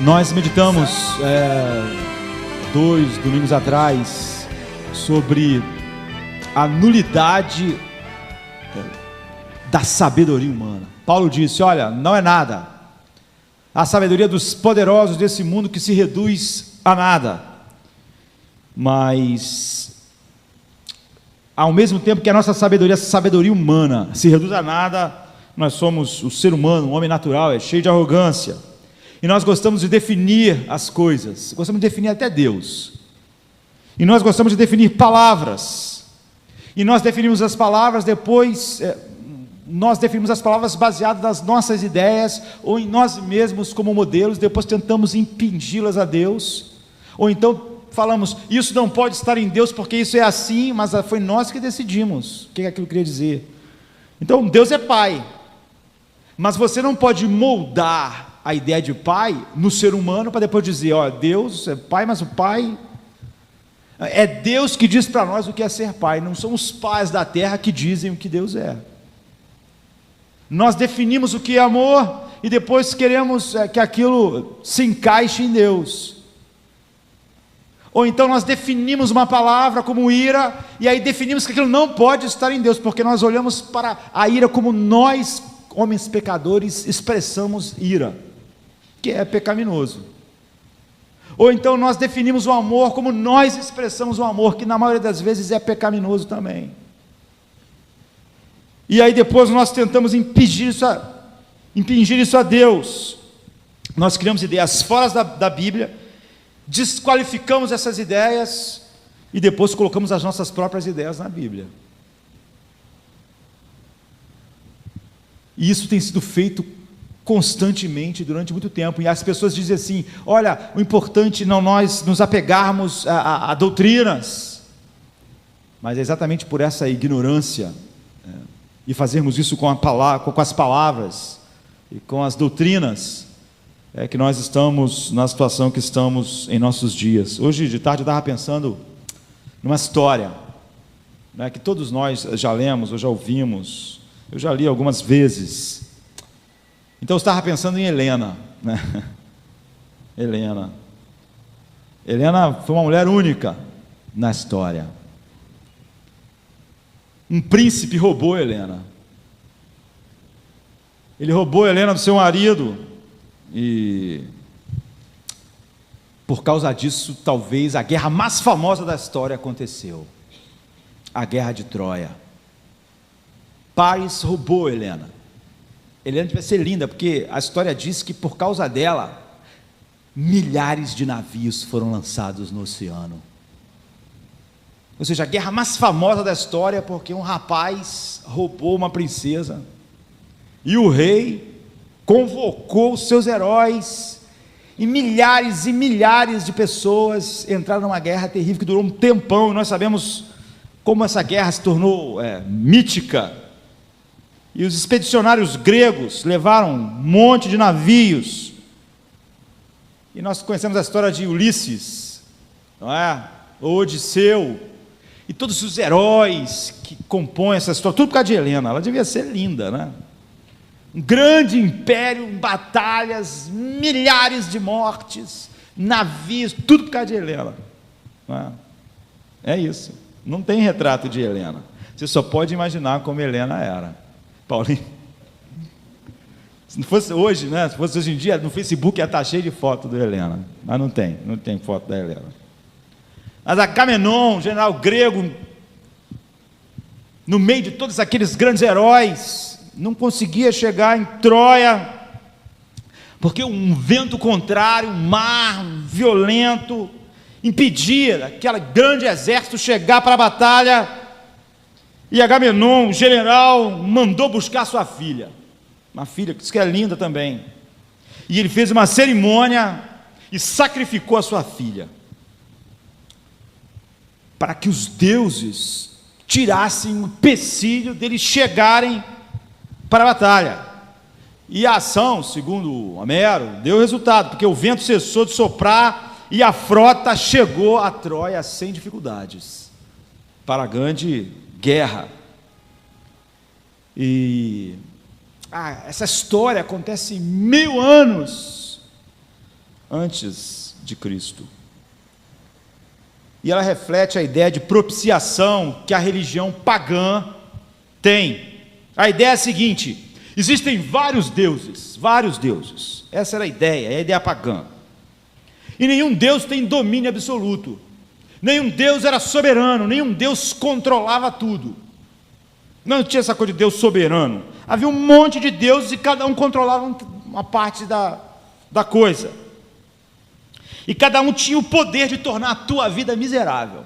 Nós meditamos 2 domingos atrás sobre a nulidade da sabedoria humana. Paulo disse: olha, não é nada a sabedoria dos poderosos desse mundo que se reduz a nada, mas ao mesmo tempo que a nossa sabedoria, essa sabedoria humana, se reduz a nada, nós somos o ser humano, um homem natural, é cheio de arrogância. E nós gostamos de definir as coisas, gostamos de definir até Deus. E nós gostamos de definir palavras. E nós definimos as palavras depois, nós definimos as palavras baseadas nas nossas ideias, ou em nós mesmos como modelos, depois tentamos impingi-las a Deus. Ou então falamos, isso não pode estar em Deus porque isso é assim, mas foi nós que decidimos o que aquilo queria dizer. Então Deus é Pai, mas você não pode moldar a ideia de pai no ser humano para depois dizer, ó, Deus é pai, mas o pai é Deus que diz para nós o que é ser pai, não são os pais da terra que dizem o que Deus é. Nós definimos o que é amor e depois queremos que aquilo se encaixe em Deus. Ou então nós definimos uma palavra como ira e aí definimos que aquilo não pode estar em Deus, porque nós olhamos para a ira como nós, homens pecadores, expressamos ira, que é pecaminoso. Ou então nós definimos o amor como nós expressamos o amor, que na maioria das vezes é pecaminoso também. E aí depois nós tentamos impingir isso a Deus. Nós criamos ideias fora da Bíblia, desqualificamos essas ideias e depois colocamos as nossas próprias ideias na Bíblia. E isso tem sido feito constantemente durante muito tempo, e as pessoas dizem assim, olha, o importante não nós nos apegarmos a doutrinas, mas é exatamente por essa ignorância, e fazermos isso com as palavras, e com as doutrinas, que nós estamos na situação que estamos em nossos dias. Hoje de tarde eu estava pensando numa história, que todos nós já lemos, ou já ouvimos, eu já li algumas vezes. Então eu estava pensando em Helena, Helena foi uma mulher única na história. Um príncipe roubou Helena. Ele roubou Helena do seu marido e por causa disso talvez a guerra mais famosa da história aconteceu, a guerra de Troia. Paris roubou Helena. Helena devia ser linda, porque a história diz que por causa dela, milhares de navios foram lançados no oceano. Ou seja, a guerra mais famosa da história, porque um rapaz roubou uma princesa, e o rei convocou os seus heróis, e milhares de pessoas entraram numa guerra terrível, que durou um tempão, e nós sabemos como essa guerra se tornou mítica. E os expedicionários gregos levaram um monte de navios. E nós conhecemos a história de Ulisses, não é? Odisseu, e todos os heróis que compõem essa história, tudo por causa de Helena. Ela devia ser linda, né? Um grande império, batalhas, milhares de mortes, navios, tudo por causa de Helena. Não é? É isso. Não tem retrato de Helena. Você só pode imaginar como Helena era. Paulinho, se não fosse hoje, se fosse hoje em dia, no Facebook ia estar cheio de foto da Helena, mas não tem foto da Helena. Mas Agamenon, general grego, no meio de todos aqueles grandes heróis, não conseguia chegar em Troia, porque um vento contrário, um mar violento, impedia aquele grande exército chegar para a batalha. E Agamenon, o general, mandou buscar sua filha, uma filha que diz que é linda também, e ele fez uma cerimônia e sacrificou a sua filha, para que os deuses tirassem o empecilho deles chegarem para a batalha. E a ação, segundo Homero, deu resultado, porque o vento cessou de soprar e a frota chegou a Troia sem dificuldades, para a grande guerra. E essa história acontece 1000 anos antes de Cristo. E ela reflete a ideia de propiciação que a religião pagã tem. A ideia é a seguinte: existem vários deuses. Essa era a ideia pagã. E nenhum Deus tem domínio absoluto. Nenhum Deus era soberano, nenhum Deus controlava tudo. Não tinha essa coisa de Deus soberano. Havia um monte de deuses e cada um controlava uma parte da coisa. E cada um tinha o poder de tornar a tua vida miserável.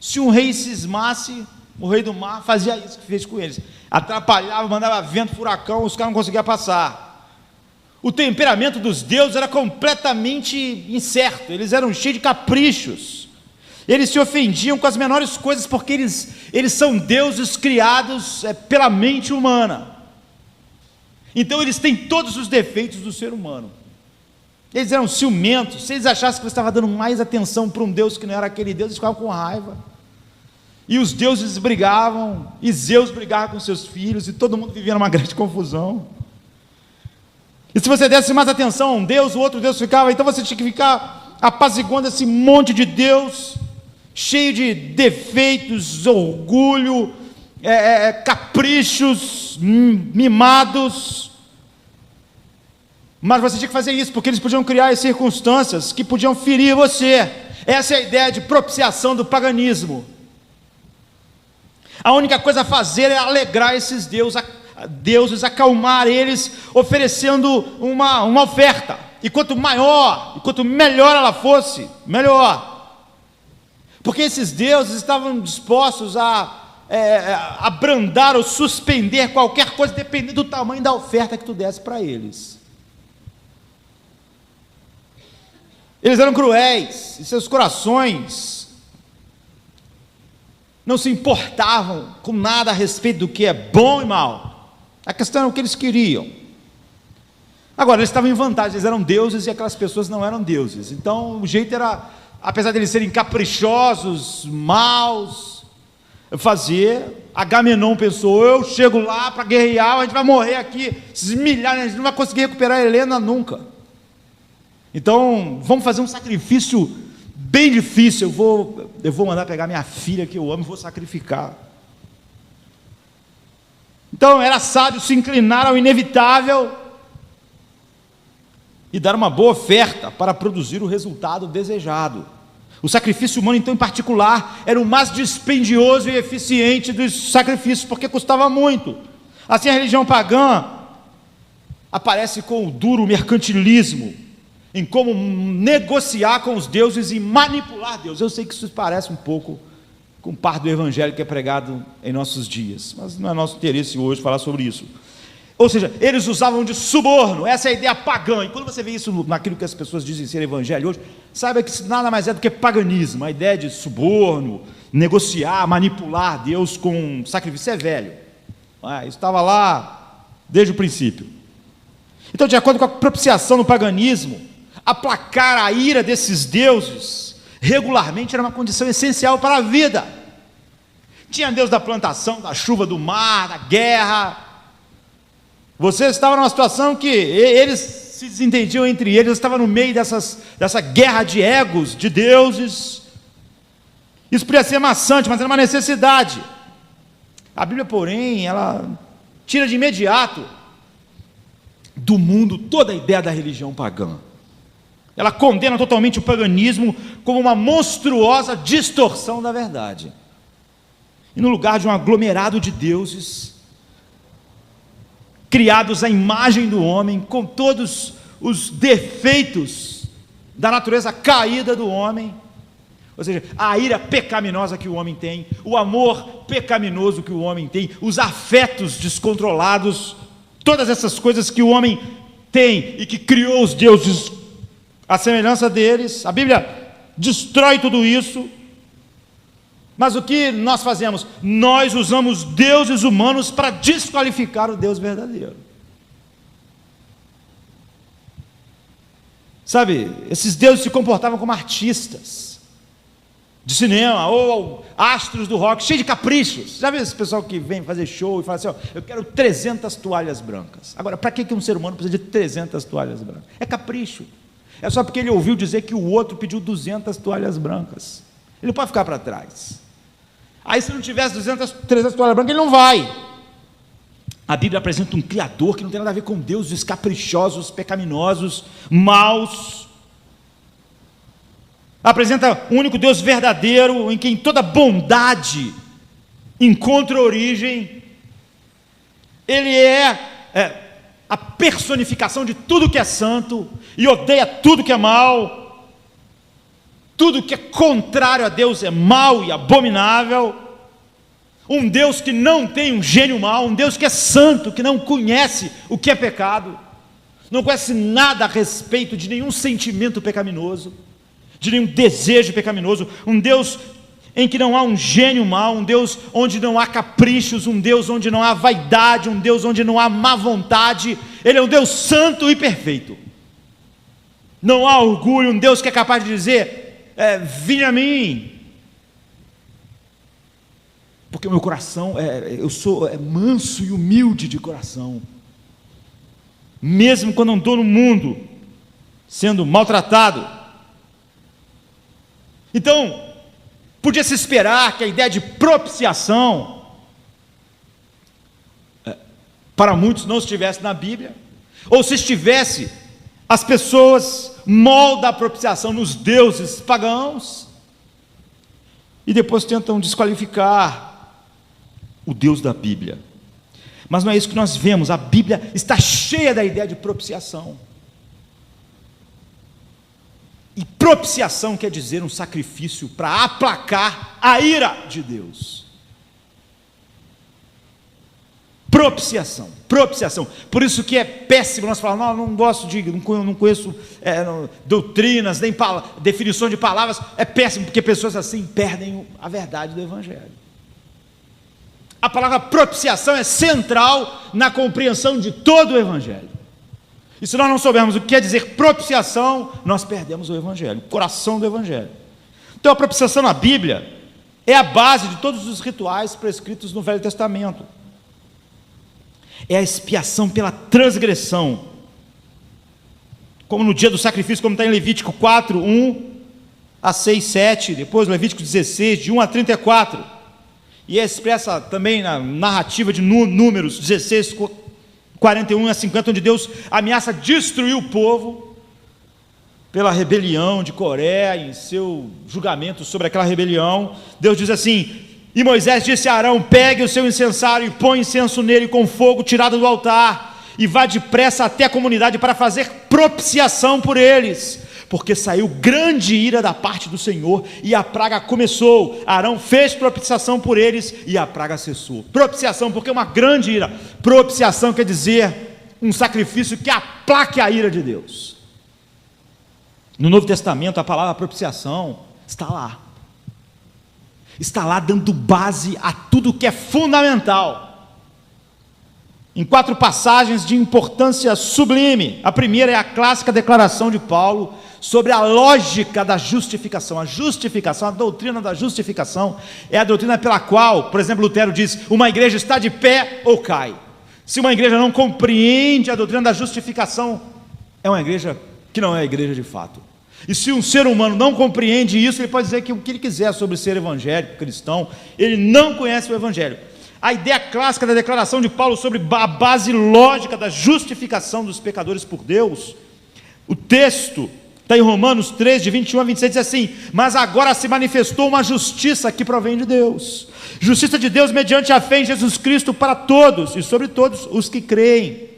Se um rei cismasse, o rei do mar fazia isso que fez com eles. Atrapalhava, mandava vento, furacão, os caras não conseguiam passar. O temperamento dos deuses era completamente incerto. Eles eram cheios de caprichos. Eles se ofendiam com as menores coisas, porque eles são deuses criados pela mente humana. Então eles têm todos os defeitos do ser humano. Eles eram ciumentos. Se eles achassem que você estava dando mais atenção para um Deus que não era aquele Deus, eles ficavam com raiva. E os deuses brigavam, e Zeus brigava com seus filhos, e todo mundo vivia numa grande confusão. E se você desse mais atenção a um Deus, o outro Deus ficava, então você tinha que ficar apaziguando esse monte de Deus, cheio de defeitos, orgulho, caprichos, mimados. Mas você tinha que fazer isso, porque eles podiam criar as circunstâncias que podiam ferir você. Essa é a ideia de propiciação do paganismo. A única coisa a fazer é alegrar esses deuses, acalmar eles, oferecendo uma oferta. E quanto maior, e quanto melhor ela fosse, melhor. Porque esses deuses estavam dispostos a abrandar ou suspender qualquer coisa, dependendo do tamanho da oferta que tu desse para eles. Eles eram cruéis, e seus corações não se importavam com nada a respeito do que é bom e mal. A questão era o que eles queriam. Agora, eles estavam em vantagem, eles eram deuses e aquelas pessoas não eram deuses. Então, o jeito era, apesar de eles serem caprichosos, maus, fazer. Agamenon pensou: eu chego lá para guerrear, a gente vai morrer aqui, esses milhares, a gente não vai conseguir recuperar a Helena nunca. Então, vamos fazer um sacrifício bem difícil. Eu vou mandar pegar minha filha que eu amo e vou sacrificar. Então, era sábio se inclinar ao inevitável e dar uma boa oferta para produzir o resultado desejado. O sacrifício humano, então, em particular, era o mais dispendioso e eficiente dos sacrifícios, porque custava muito. Assim, a religião pagã aparece com o duro mercantilismo, em como negociar com os deuses e manipular Deus. Eu sei que isso parece um pouco com parte do evangelho que é pregado em nossos dias, mas não é nosso interesse hoje falar sobre isso. Ou seja, eles usavam de suborno. Essa é a ideia pagã. E quando você vê isso naquilo que as pessoas dizem ser evangelho hoje, saiba que isso nada mais é do que paganismo. A ideia de suborno, negociar, manipular Deus com sacrifício é velho. Isso estava lá desde o princípio. Então, de acordo com a propiciação no paganismo, aplacar a ira desses deuses regularmente era uma condição essencial para a vida. Tinha Deus da plantação, da chuva, do mar, da guerra. Você estava numa situação que eles se desentendiam entre eles, estava no meio dessa guerra de egos, de deuses. Isso podia ser maçante, mas era uma necessidade. A Bíblia, porém, ela tira de imediato do mundo toda a ideia da religião pagã. Ela condena totalmente o paganismo como uma monstruosa distorção da verdade. E no lugar de um aglomerado de deuses, criados à imagem do homem, com todos os defeitos da natureza caída do homem, ou seja, a ira pecaminosa que o homem tem, o amor pecaminoso que o homem tem, os afetos descontrolados, todas essas coisas que o homem tem e que criou os deuses à semelhança deles. A Bíblia destrói tudo isso. Mas o que nós fazemos? Nós usamos deuses humanos para desqualificar o Deus verdadeiro. Sabe, esses deuses se comportavam como artistas de cinema, ou astros do rock, cheio de caprichos. Já viu esse pessoal que vem fazer show e fala assim: eu quero 300 toalhas brancas. Agora, para que um ser humano precisa de 300 toalhas brancas? É capricho. é só porque ele ouviu dizer que o outro pediu 200 toalhas brancas. Ele não pode ficar para trás. Aí se não tivesse 200, 300 toalhas brancas, ele não vai. A Bíblia apresenta um Criador que não tem nada a ver com deuses caprichosos, pecaminosos, maus. Apresenta um único Deus verdadeiro, em quem toda bondade encontra origem. Ele é a personificação de tudo que é santo e odeia tudo que é mal. Tudo que é contrário a Deus é mal e abominável. Um Deus que não tem um gênio mau, um Deus que é santo, que não conhece o que é pecado, não conhece nada a respeito de nenhum sentimento pecaminoso, de nenhum desejo pecaminoso, um Deus em que não há um gênio mau, um Deus onde não há caprichos, um Deus onde não há vaidade, um Deus onde não há má vontade. Ele é um Deus santo e perfeito. Não há orgulho, um Deus que é capaz de dizer, vinde a mim, porque o meu coração, eu sou manso e humilde de coração, mesmo quando andou no mundo, sendo maltratado. Então, podia se esperar que a ideia de propiciação, para muitos não estivesse na Bíblia, ou se estivesse, as pessoas moldam a propiciação nos deuses pagãos, e depois tentam desqualificar o Deus da Bíblia. Mas não é isso que nós vemos. A Bíblia está cheia da ideia de propiciação. E propiciação quer dizer um sacrifício para aplacar a ira de Deus. Propiciação. Por isso que é péssimo nós falarmos, não gosto de, não conheço doutrinas, nem definições de palavras. É péssimo, porque pessoas assim perdem a verdade do Evangelho. A palavra propiciação é central na compreensão de todo o Evangelho. E se nós não soubermos o que quer dizer propiciação, nós perdemos o Evangelho, o coração do Evangelho. Então a propiciação na Bíblia é a base de todos os rituais prescritos no Velho Testamento. É a expiação pela transgressão, como no dia do sacrifício, como está em Levítico 4, 1 a 6, 7, depois Levítico 16, de 1 a 34, e é expressa também na narrativa de Números 16, 41 a 50, onde Deus ameaça destruir o povo pela rebelião de Coré, em seu julgamento sobre aquela rebelião. Deus diz assim: e Moisés disse a Arão: pegue o seu incensário e põe incenso nele com fogo tirado do altar, e vá depressa até a comunidade para fazer propiciação por eles, porque saiu grande ira da parte do Senhor, e a praga começou. Arão fez propiciação por eles, e a praga cessou. Propiciação, porque é uma grande ira. Propiciação quer dizer um sacrifício que aplaque a ira de Deus. No Novo Testamento, a palavra propiciação está lá dando base a tudo que é fundamental, em 4 passagens de importância sublime. A primeira é a clássica declaração de Paulo sobre a lógica da justificação. A justificação, a doutrina da justificação, é a doutrina pela qual, por exemplo, Lutero diz: uma igreja está de pé ou cai. Se uma igreja não compreende a doutrina da justificação, é uma igreja que não é igreja de fato. E se um ser humano não compreende isso, ele pode dizer que o que ele quiser sobre ser evangélico, cristão, ele não conhece o Evangelho. A ideia clássica da declaração de Paulo sobre a base lógica da justificação dos pecadores por Deus, o texto está em Romanos 3, de 21 a 26, diz assim: mas agora se manifestou uma justiça que provém de Deus, justiça de Deus mediante a fé em Jesus Cristo para todos e sobre todos os que creem.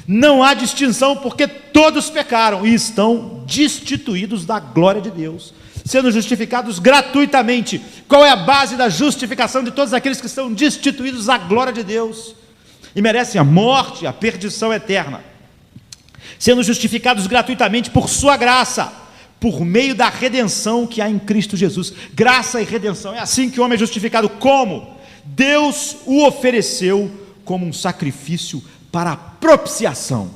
Não há distinção, porque todos pecaram e estão destituídos da glória de Deus, sendo justificados gratuitamente. Qual é a base da justificação de todos aqueles que estão destituídos da glória de Deus e merecem a morte, a perdição eterna? Sendo justificados gratuitamente por sua graça, por meio da redenção que há em Cristo Jesus. Graça e redenção, é assim que o homem é justificado. Como? Deus o ofereceu como um sacrifício para a propiciação,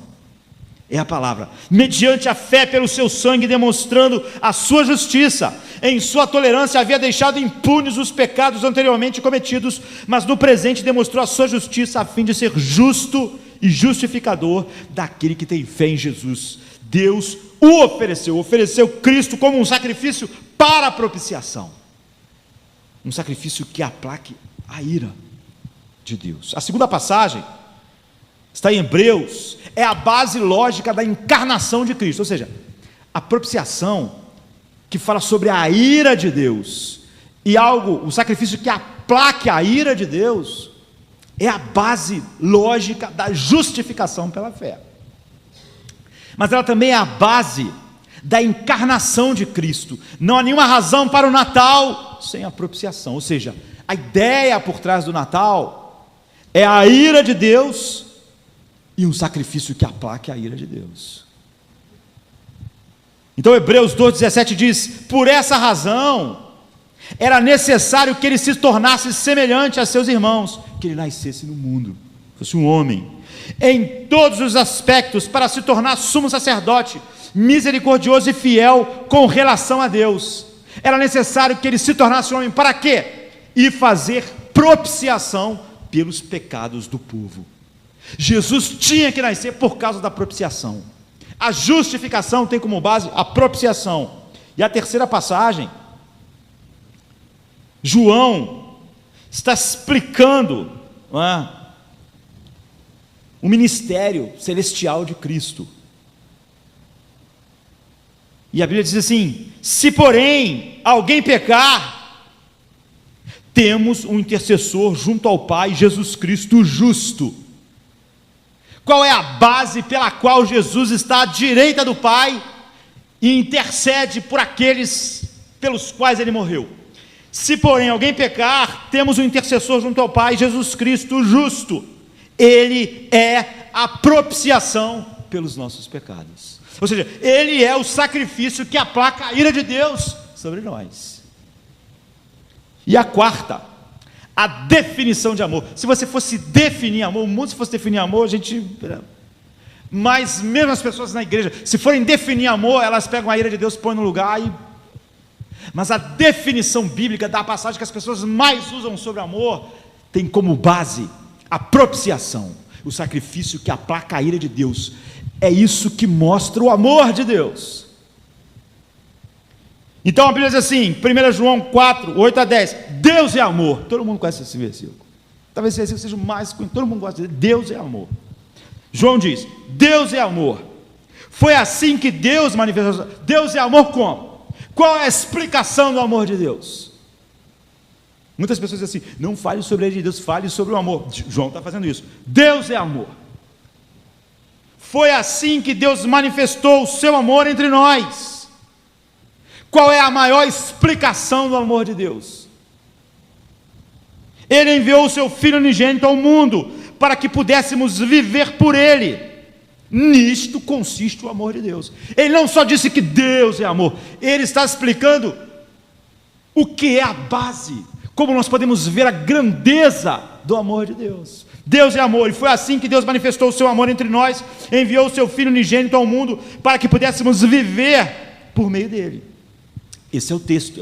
é a palavra, mediante a fé pelo seu sangue, demonstrando a sua justiça. Em sua tolerância havia deixado impunes os pecados anteriormente cometidos, mas no presente demonstrou a sua justiça, a fim de ser justo e justificador daquele que tem fé em Jesus. Deus o ofereceu Cristo como um sacrifício para a propiciação, um sacrifício que aplaque a ira de Deus. A segunda passagem está em Hebreus, é a base lógica da encarnação de Cristo, ou seja, a propiciação que fala sobre a ira de Deus, e o sacrifício que aplaque a ira de Deus, é a base lógica da justificação pela fé. Mas ela também é a base da encarnação de Cristo. Não há nenhuma razão para o Natal sem a propiciação, ou seja, a ideia por trás do Natal é a ira de Deus e um sacrifício que aplaque a ira de Deus. Então Hebreus 2,17 diz: por essa razão era necessário que ele se tornasse semelhante a seus irmãos, que ele nascesse no mundo, fosse um homem, em todos os aspectos, para se tornar sumo sacerdote, misericordioso e fiel com relação a Deus. Era necessário que ele se tornasse um homem, para quê? E fazer propiciação pelos pecados do povo. Jesus tinha que nascer por causa da propiciação. A justificação tem como base a propiciação. E a terceira passagem, João está explicando o ministério celestial de Cristo. E a Bíblia diz assim: se porém alguém pecar, temos um intercessor junto ao Pai, Jesus Cristo justo. Qual é a base pela qual Jesus está à direita do Pai e intercede por aqueles pelos quais ele morreu? Se porém alguém pecar, temos um intercessor junto ao Pai, Jesus Cristo justo. Ele é a propiciação pelos nossos pecados. Ou seja, ele é o sacrifício que aplaca a ira de Deus sobre nós. E a quarta, a definição de amor. Se você fosse definir amor, o mundo se fosse definir amor, a gente... Mas mesmo as pessoas na igreja, se forem definir amor, elas pegam a ira de Deus, põem no lugar e... Mas a definição bíblica da passagem que as pessoas mais usam sobre amor, tem como base a propiciação, o sacrifício que aplaca a ira de Deus. É isso que mostra o amor de Deus. Então a Bíblia diz assim, 1 João 4, 8-10, Deus é amor. Todo mundo conhece esse versículo. Talvez esse versículo seja o mais conhecido, todo mundo gosta de dizer, Deus é amor. João diz, Deus é amor. Foi assim que Deus manifestou. Deus é amor como? Qual é a explicação do amor de Deus? Muitas pessoas dizem assim, não fale sobre a ira de Deus, fale sobre o amor. João está fazendo isso. Deus é amor. Foi assim que Deus manifestou o seu amor entre nós. Qual é a maior explicação do amor de Deus? Ele enviou o seu Filho unigênito ao mundo, para que pudéssemos viver por Ele. Nisto consiste o amor de Deus. Ele não só disse que Deus é amor, ele está explicando o que é a base, como nós podemos ver a grandeza do amor de Deus. Deus é amor, e foi assim que Deus manifestou o seu amor entre nós, enviou o seu Filho unigênito ao mundo, para que pudéssemos viver por meio dele. Esse é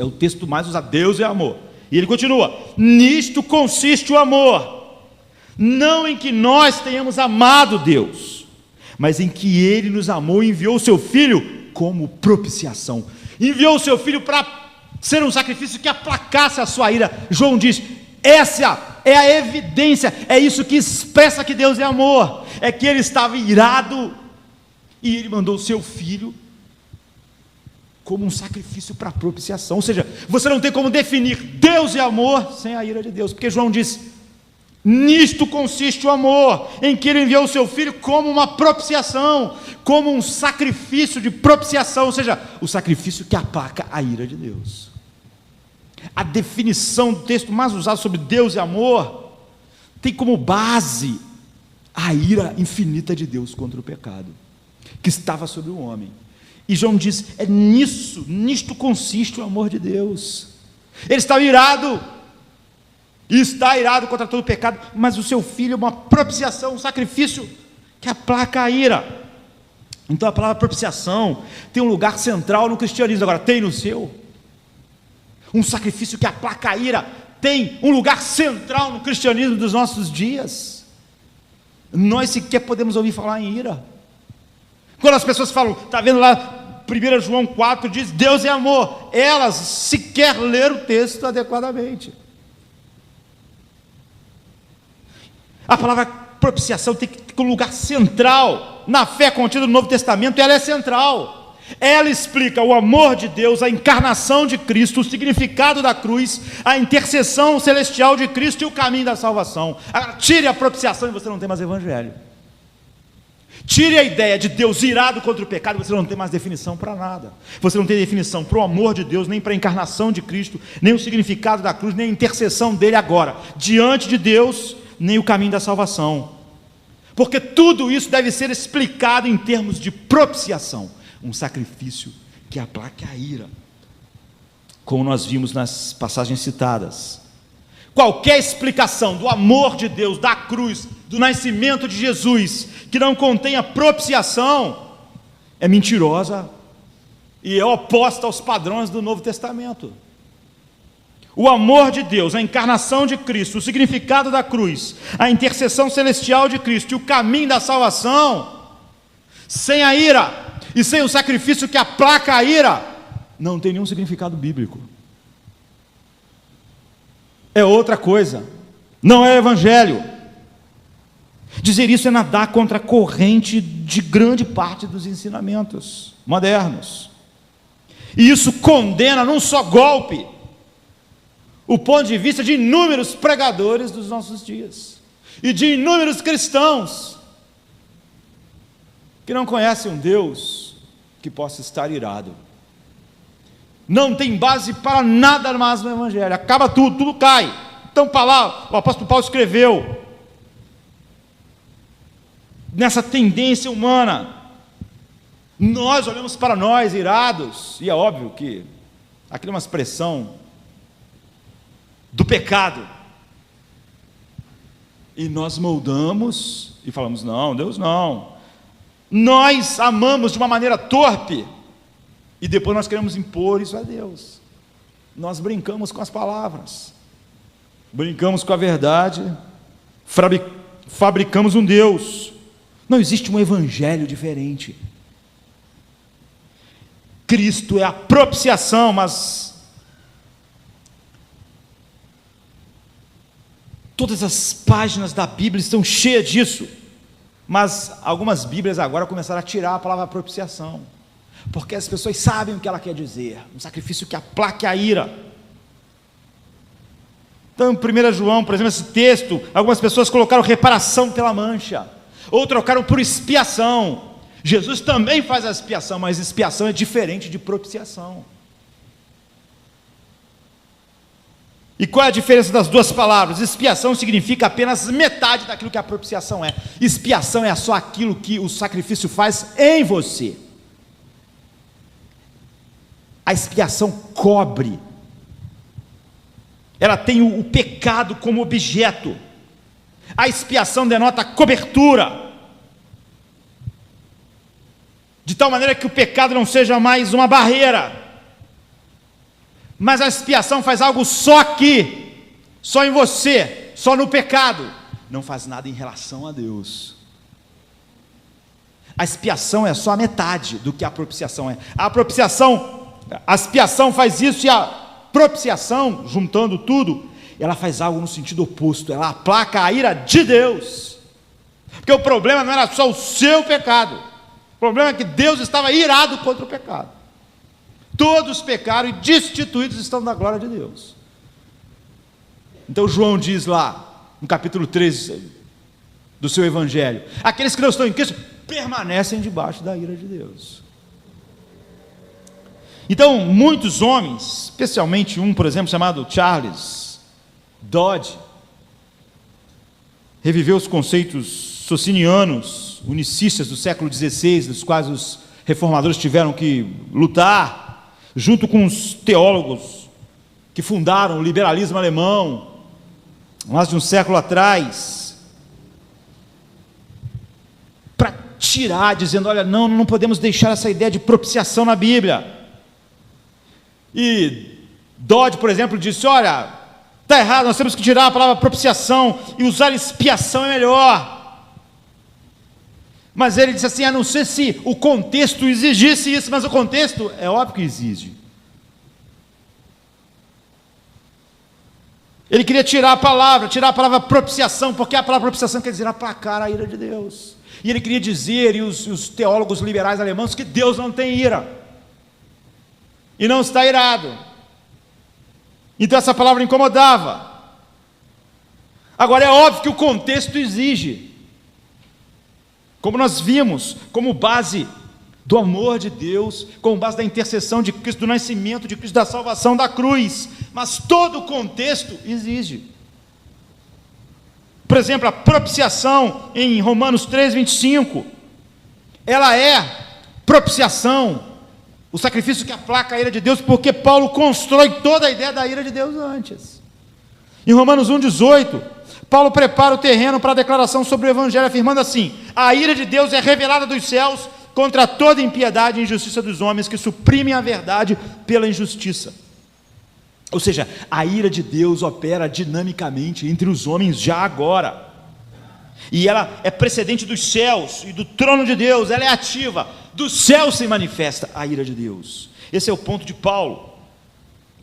o texto mais usado, Deus é amor. E ele continua, nisto consiste o amor, não em que nós tenhamos amado Deus, mas em que Ele nos amou e enviou o seu Filho como propiciação. Enviou o seu Filho para ser um sacrifício que aplacasse a sua ira. João diz, essa é a evidência, é isso que expressa que Deus é amor, é que Ele estava irado, e Ele mandou o seu Filho como um sacrifício para propiciação. Ou seja, você não tem como definir Deus é amor sem a ira de Deus, porque João diz, nisto consiste o amor, em que Ele enviou o seu Filho como uma propiciação, como um sacrifício de propiciação, ou seja, o sacrifício que aplaca a ira de Deus. A definição do texto mais usado sobre Deus e amor tem como base a ira infinita de Deus contra o pecado que estava sobre o homem. E João diz, nisto consiste o amor de Deus. Ele estava irado, e está irado contra todo o pecado, mas o seu Filho é uma propiciação, um sacrifício que aplaca a ira. Então a palavra propiciação tem um lugar central no cristianismo. Agora, tem no seu? Um sacrifício que aplaca a ira tem um lugar central no cristianismo dos nossos dias? Nós sequer podemos ouvir falar em ira. Quando as pessoas falam, está vendo lá, 1 João 4 diz, Deus é amor, elas sequer leram o texto adequadamente. A palavra propiciação tem que ter um lugar central, na fé contida no Novo Testamento, ela é central. Ela explica o amor de Deus, a encarnação de Cristo, o significado da cruz, a intercessão celestial de Cristo e o caminho da salvação. Agora, tire a propiciação e você não tem mais evangelho. Tire a ideia de Deus irado contra o pecado, você não tem mais definição para nada. Você não tem definição para o amor de Deus, nem para a encarnação de Cristo, nem o significado da cruz, nem a intercessão dele agora, diante de Deus, nem o caminho da salvação. Porque tudo isso deve ser explicado em termos de propiciação. Um sacrifício que aplaque a ira, como nós vimos nas passagens citadas. Qualquer explicação do amor de Deus, da cruz, do nascimento de Jesus, que não contenha propiciação, é mentirosa e é oposta aos padrões do Novo Testamento. O amor de Deus, a encarnação de Cristo, o significado da cruz, a intercessão celestial de Cristo e o caminho da salvação, sem a ira e sem o sacrifício que aplaca a ira, não tem nenhum significado bíblico. É outra coisa, não é evangelho. Dizer isso é nadar contra a corrente de grande parte dos ensinamentos modernos. E isso condena num só golpe o ponto de vista de inúmeros pregadores dos nossos dias e de inúmeros cristãos que não conhecem um Deus que possa estar irado. Não tem base para nada mais no evangelho, acaba tudo, tudo cai. Então, para lá, o apóstolo Paulo escreveu nessa tendência humana. Nós olhamos para nós irados, e é óbvio que aquilo é uma expressão do pecado, e nós moldamos e falamos, não, Deus não. Nós amamos de uma maneira torpe, e depois nós queremos impor isso a Deus. Nós brincamos com as palavras, brincamos com a verdade, fabricamos um Deus. Não existe um evangelho diferente. Cristo é a propiciação, mas todas as páginas da Bíblia estão cheias disso. Mas algumas Bíblias agora começaram a tirar a palavra propiciação, porque as pessoas sabem o que ela quer dizer, um sacrifício que aplaque a ira. Então, em 1 João, por exemplo, esse texto, algumas pessoas colocaram reparação pela mancha, ou trocaram por expiação. Jesus também faz a expiação, mas expiação é diferente de propiciação. E qual é a diferença das duas palavras? Expiação significa apenas metade daquilo que a propiciação é. Expiação é só aquilo que o sacrifício faz em você. A expiação cobre. Ela tem o pecado como objeto. A expiação denota cobertura, de tal maneira que o pecado não seja mais uma barreira. Mas a expiação faz algo só aqui, só em você, só no pecado, não faz nada em relação a Deus. A expiação é só a metade do que a propiciação é. A expiação faz isso, e a propiciação, juntando tudo, ela faz algo no sentido oposto, ela aplaca a ira de Deus. Porque o problema não era só o seu pecado, o problema é que Deus estava irado contra o pecado. Todos pecaram e destituídos estão da glória de Deus. Então João diz lá, no capítulo 13 do seu evangelho, aqueles que não estão em Cristo permanecem debaixo da ira de Deus. Então muitos homens, especialmente um, por exemplo, chamado Charles Dodge, reviveu os conceitos socinianos, unicistas do século XVI, dos quais os reformadores tiveram que lutar, junto com os teólogos que fundaram o liberalismo alemão, mais de um século atrás, para tirar, dizendo, olha, não podemos deixar essa ideia de propiciação na Bíblia. E Dodge, por exemplo, disse, olha, está errado, nós temos que tirar a palavra propiciação e usar expiação é melhor. Mas ele disse assim, a não ser se o contexto exigisse isso, mas o contexto é óbvio que exige. Ele queria tirar a palavra propiciação, porque a palavra propiciação quer dizer aplacar a ira de Deus. E ele queria dizer, e os teólogos liberais alemãos, que Deus não tem ira, e não está irado. Então essa palavra incomodava. Agora é óbvio que o contexto exige, como nós vimos, como base do amor de Deus, como base da intercessão de Cristo, do nascimento de Cristo, da salvação da cruz, mas todo o contexto exige. Por exemplo, a propiciação em Romanos 3:25, ela é propiciação, o sacrifício que aplaca a ira de Deus, porque Paulo constrói toda a ideia da ira de Deus antes. Em Romanos 1:18, Paulo prepara o terreno para a declaração sobre o Evangelho, afirmando assim: a ira de Deus é revelada dos céus contra toda impiedade e injustiça dos homens que suprimem a verdade pela injustiça. Ou seja, a ira de Deus opera dinamicamente entre os homens já agora, e ela é precedente dos céus e do trono de Deus, ela é ativa, do céu se manifesta a ira de Deus. Esse é o ponto de Paulo.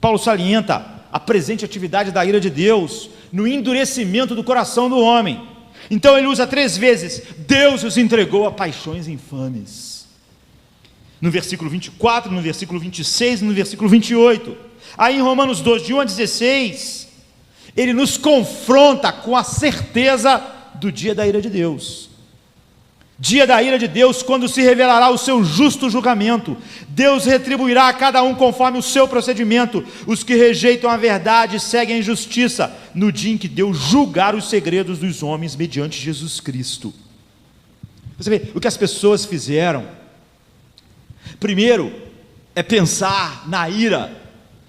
Paulo salienta a presente atividade da ira de Deus no endurecimento do coração do homem. Então ele usa 3 vezes: Deus os entregou a paixões infames. No versículo 24, no versículo 26 e no versículo 28. Aí em Romanos 12, de 1 a 16, ele nos confronta com a certeza do dia da ira de Deus. Dia da ira de Deus, quando se revelará o seu justo julgamento. Deus retribuirá a cada um conforme o seu procedimento. Os que rejeitam a verdade seguem a injustiça, no dia em que Deus julgar os segredos dos homens mediante Jesus Cristo. Você vê, o que as pessoas fizeram, primeiro, é pensar na ira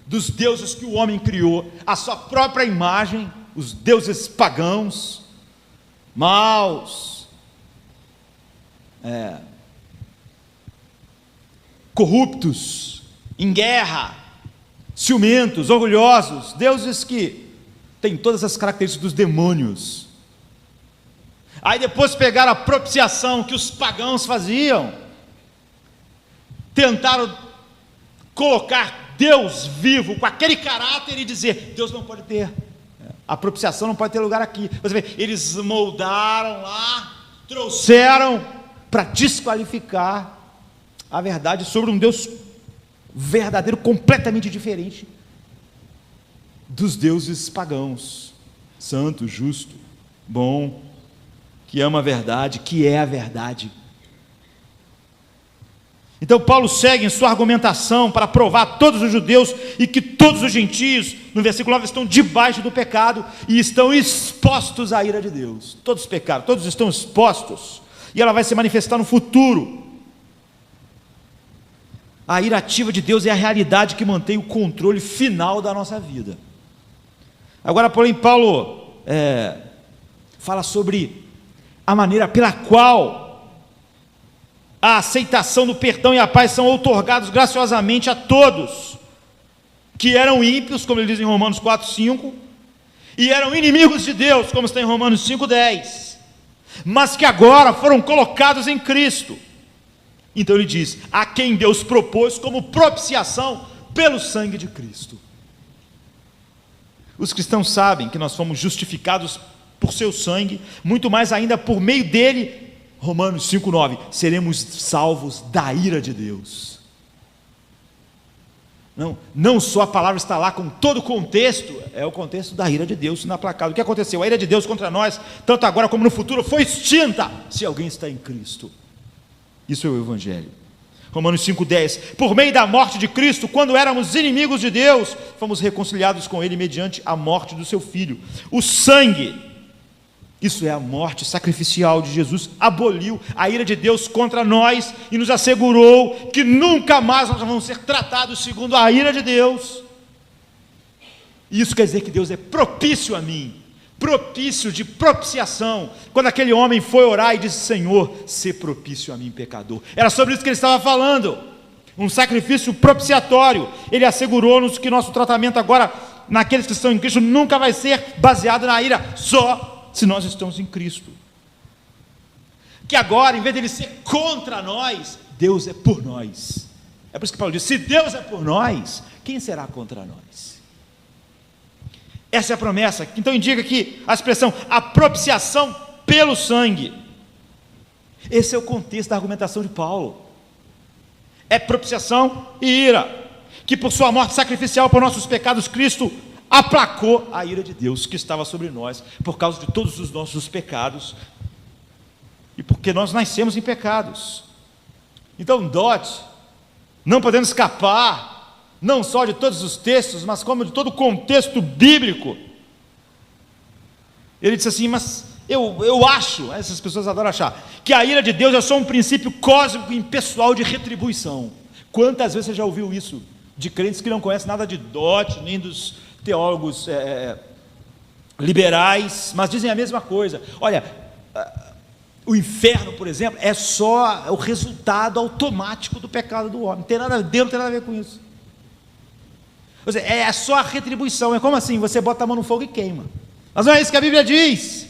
dos deuses que o homem criou, a sua própria imagem, os deuses pagãos, maus, corruptos, em guerra, ciumentos, orgulhosos, deuses que têm todas as características dos demônios. Aí depois pegaram a propiciação que os pagãos faziam, tentaram colocar Deus vivo com aquele caráter e dizer: Deus não pode ter, a propiciação não pode ter lugar aqui. Você vê, eles moldaram lá, trouxeram para desqualificar a verdade sobre um Deus verdadeiro, completamente diferente dos deuses pagãos, santo, justo, bom, que ama a verdade, que é a verdade. Então Paulo segue em sua argumentação para provar a todos os judeus e que todos os gentios, no versículo 9, estão debaixo do pecado e estão expostos à ira de Deus. Todos pecaram, todos estão expostos, e ela vai se manifestar no futuro. A ira ativa de Deus é a realidade que mantém o controle final da nossa vida. Agora, porém, Paulo fala sobre a maneira pela qual a aceitação do perdão e a paz são outorgados graciosamente a todos que eram ímpios, como ele diz em Romanos 4:5, e eram inimigos de Deus, como está em Romanos 5:10, mas que agora foram colocados em Cristo. Então ele diz: a quem Deus propôs como propiciação pelo sangue de Cristo. Os cristãos sabem que nós fomos justificados por seu sangue, muito mais ainda por meio dele. Romanos 5:9, seremos salvos da ira de Deus. Não só a palavra está lá com todo o contexto, é o contexto da ira de Deus inaplacável. O que aconteceu? A ira de Deus contra nós, tanto agora como no futuro, foi extinta se alguém está em Cristo. Isso é o Evangelho. Romanos 5:10, por meio da morte de Cristo, quando éramos inimigos de Deus, fomos reconciliados com Ele mediante a morte do seu Filho. O sangue, isso é a morte sacrificial de Jesus, aboliu a ira de Deus contra nós e nos assegurou que nunca mais nós vamos ser tratados segundo a ira de Deus. Isso quer dizer que Deus é propício a mim, propício de propiciação. Quando aquele homem foi orar e disse: Senhor, sê propício a mim, pecador. Era sobre isso que ele estava falando, um sacrifício propiciatório. Ele assegurou-nos que nosso tratamento agora, naqueles que estão em Cristo, nunca vai ser baseado na ira, só se nós estamos em Cristo. que agora, em vez de ele ser contra nós, Deus é por nós. É por isso que Paulo diz: se Deus é por nós, quem será contra nós? Essa é a promessa. Então indica que a expressão a propiciação pelo sangue, esse é o contexto da argumentação de Paulo. É propiciação e ira, que por sua morte sacrificial por nossos pecados, Cristo aplacou a ira de Deus que estava sobre nós, por causa de todos os nossos pecados, e porque nós nascemos em pecados. Então Dodge, não podendo escapar, não só de todos os textos, mas como de todo o contexto bíblico, ele disse assim: mas eu acho, essas pessoas adoram achar, que a ira de Deus é só um princípio cósmico e impessoal de retribuição. Quantas vezes você já ouviu isso de crentes que não conhecem nada de Dodge, nem dos teólogos liberais, mas dizem a mesma coisa? Olha, o inferno, por exemplo, é só o resultado automático do pecado do homem. Deus não tem nada a ver com isso. Ou seja, é só a retribuição. É como assim? Você bota a mão no fogo e queima. Mas não é isso que a Bíblia diz.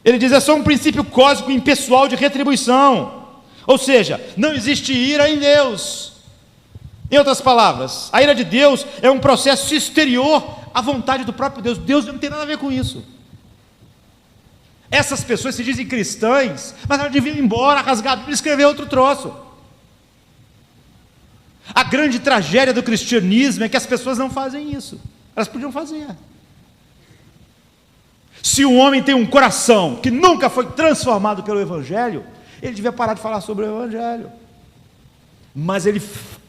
Ele diz: é só um princípio cósmico e impessoal de retribuição. Ou seja, não existe ira em Deus. Em outras palavras, a ira de Deus é um processo exterior à vontade do próprio Deus. Deus não tem nada a ver com isso. Essas pessoas se dizem cristãs, mas elas deviam ir embora, rasgar a Bíblia e escrever outro troço. A grande tragédia do cristianismo é que as pessoas não fazem isso. Elas podiam fazer. Se um homem tem um coração que nunca foi transformado pelo Evangelho, ele devia parar de falar sobre o Evangelho. Mas ele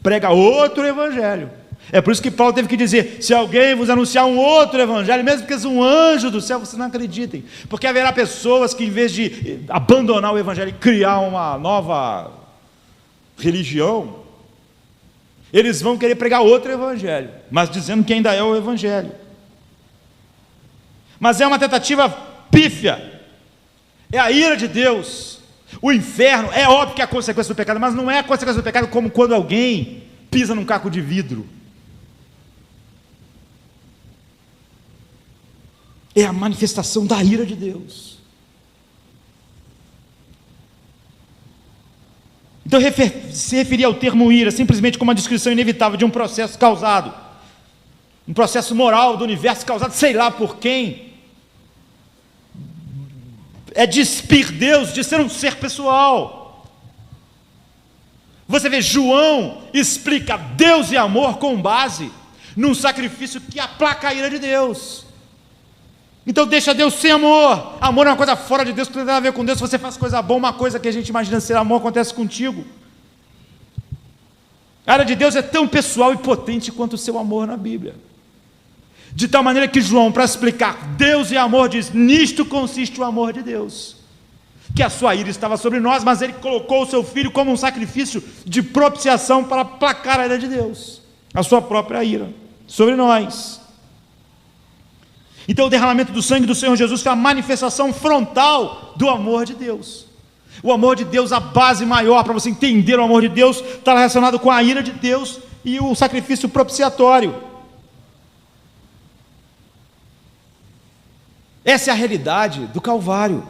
prega outro Evangelho. É por isso que Paulo teve que dizer: se alguém vos anunciar um outro Evangelho, mesmo que seja um anjo do céu, vocês não acreditem. Porque haverá pessoas que, em vez de abandonar o Evangelho e criar uma nova religião, eles vão querer pregar outro Evangelho, mas dizendo que ainda é o Evangelho. Mas é uma tentativa pífia. É a ira de Deus. O inferno, é óbvio que é a consequência do pecado, mas não é a consequência do pecado como quando alguém pisa num caco de vidro. É a manifestação da ira de Deus. Então, se referir ao termo ira simplesmente como uma descrição inevitável de um processo causado, um processo moral do universo causado, sei lá por quem, é despir Deus de ser um ser pessoal. Você vê, João explica Deus e amor com base num sacrifício que aplaca a ira de Deus. Então deixa Deus ser amor. Amor é uma coisa fora de Deus, que não tem nada a ver com Deus. Se você faz coisa boa, uma coisa que a gente imagina ser amor acontece contigo. A ira de Deus é tão pessoal e potente quanto o seu amor na Bíblia. De tal maneira que João, para explicar Deus e amor, diz: nisto consiste o amor de Deus, que a sua ira estava sobre nós, mas ele colocou o seu filho como um sacrifício de propiciação para aplacar a ira de Deus, a sua própria ira sobre nós. Então o derramamento do sangue do Senhor Jesus foi a manifestação frontal do amor de Deus. O amor de Deus, a base maior para você entender o amor de Deus, está relacionado com a ira de Deus e o sacrifício propiciatório. Essa é a realidade do Calvário.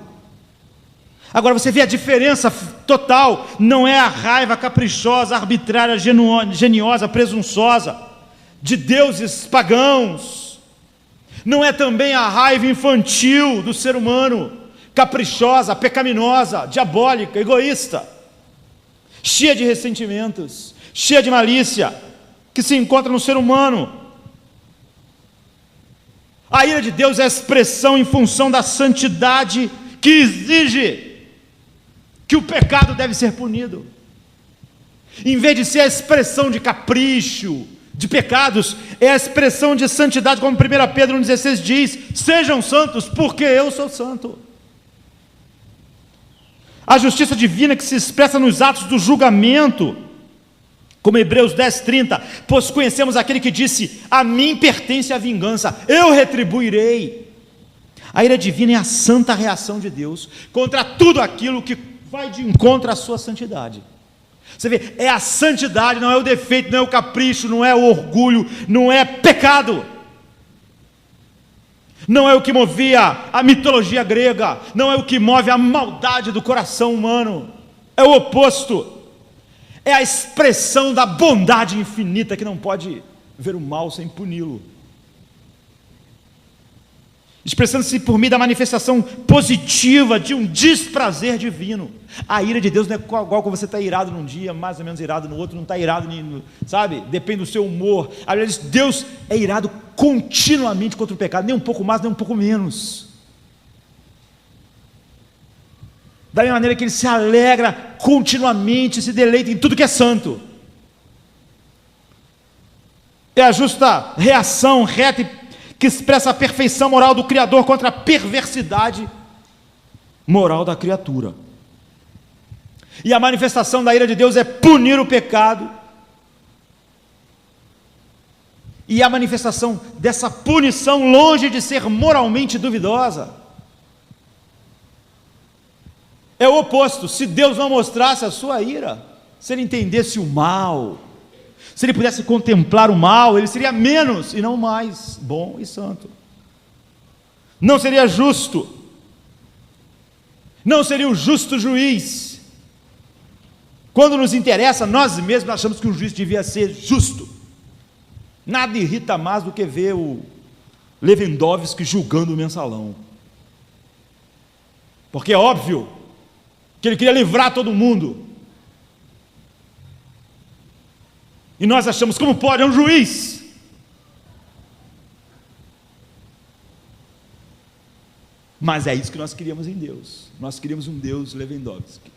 Agora você vê a diferença total. Não é a raiva caprichosa, arbitrária, geniosa, presunçosa de deuses pagãos. Não é também a raiva infantil do ser humano, caprichosa, pecaminosa, diabólica, egoísta, cheia de ressentimentos, cheia de malícia, que se encontra no ser humano. A ira de Deus é a expressão em função da santidade que exige que o pecado deve ser punido. Em vez de ser a expressão de capricho, de pecados, é a expressão de santidade, como 1 Pedro 1,16 diz: sejam santos, porque eu sou santo. A justiça divina que se expressa nos atos do julgamento, como Hebreus 10:30, pois conhecemos aquele que disse: a mim pertence a vingança, eu retribuirei. A ira divina é a santa reação de Deus contra tudo aquilo que vai de encontro à sua santidade. Você vê, é a santidade, não é o defeito, não é o capricho, não é o orgulho, não é pecado. não é o que movia a mitologia grega, não é o que move a maldade do coração humano, é o oposto, é a expressão da bondade infinita que não pode ver o mal sem puni-lo, expressando-se por meio da manifestação positiva de um desprazer divino. A ira de Deus não é igual que você está irado num dia, mais ou menos irado no outro, não está irado, sabe? Depende do seu humor. A Bíblia diz: Deus é irado continuamente contra o pecado, nem um pouco mais, nem um pouco menos. Da mesma maneira que Ele se alegra continuamente, se deleita em tudo que é santo. É a justa reação reta e que expressa a perfeição moral do Criador contra a perversidade moral da criatura. E a manifestação da ira de Deus é punir o pecado, e a manifestação dessa punição, longe de ser moralmente duvidosa, é o oposto. Se Deus não mostrasse a sua ira, se Ele entendesse o mal, se Ele pudesse contemplar o mal, Ele seria menos e não mais bom e santo. Não seria justo, não seria o justo juiz. Quando nos interessa, nós mesmos achamos que um juiz devia ser justo. Nada irrita mais do que ver o Lewandowski julgando o mensalão, porque é óbvio que ele queria livrar todo mundo. E nós achamos: como pode? É um juiz. Mas é isso que nós queríamos em Deus. Nós queríamos um Deus Lewandowski,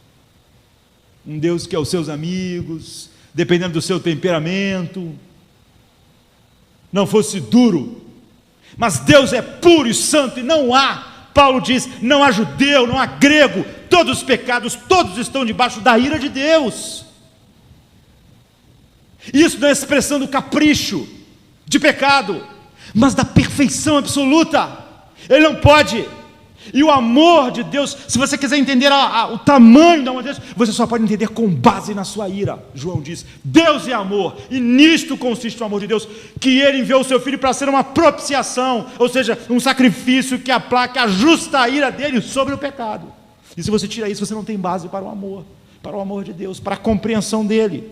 um Deus que é os seus amigos, dependendo do seu temperamento, não fosse duro. Mas Deus é puro e santo, e não há, Paulo diz, não há judeu, não há grego, todos os pecados, todos estão debaixo da ira de Deus. Isso não é expressão do capricho de pecado, mas da perfeição absoluta. Ele não pode. E o amor de Deus, se você quiser entender o tamanho do amor de Deus, você só pode entender com base na sua ira. João diz: Deus é amor, e nisto consiste o amor de Deus, que Ele enviou o seu Filho para ser uma propiciação, ou seja, um sacrifício que aplaque a justa ira dele sobre o pecado. E se você tira isso, você não tem base para o amor de Deus, para a compreensão dele.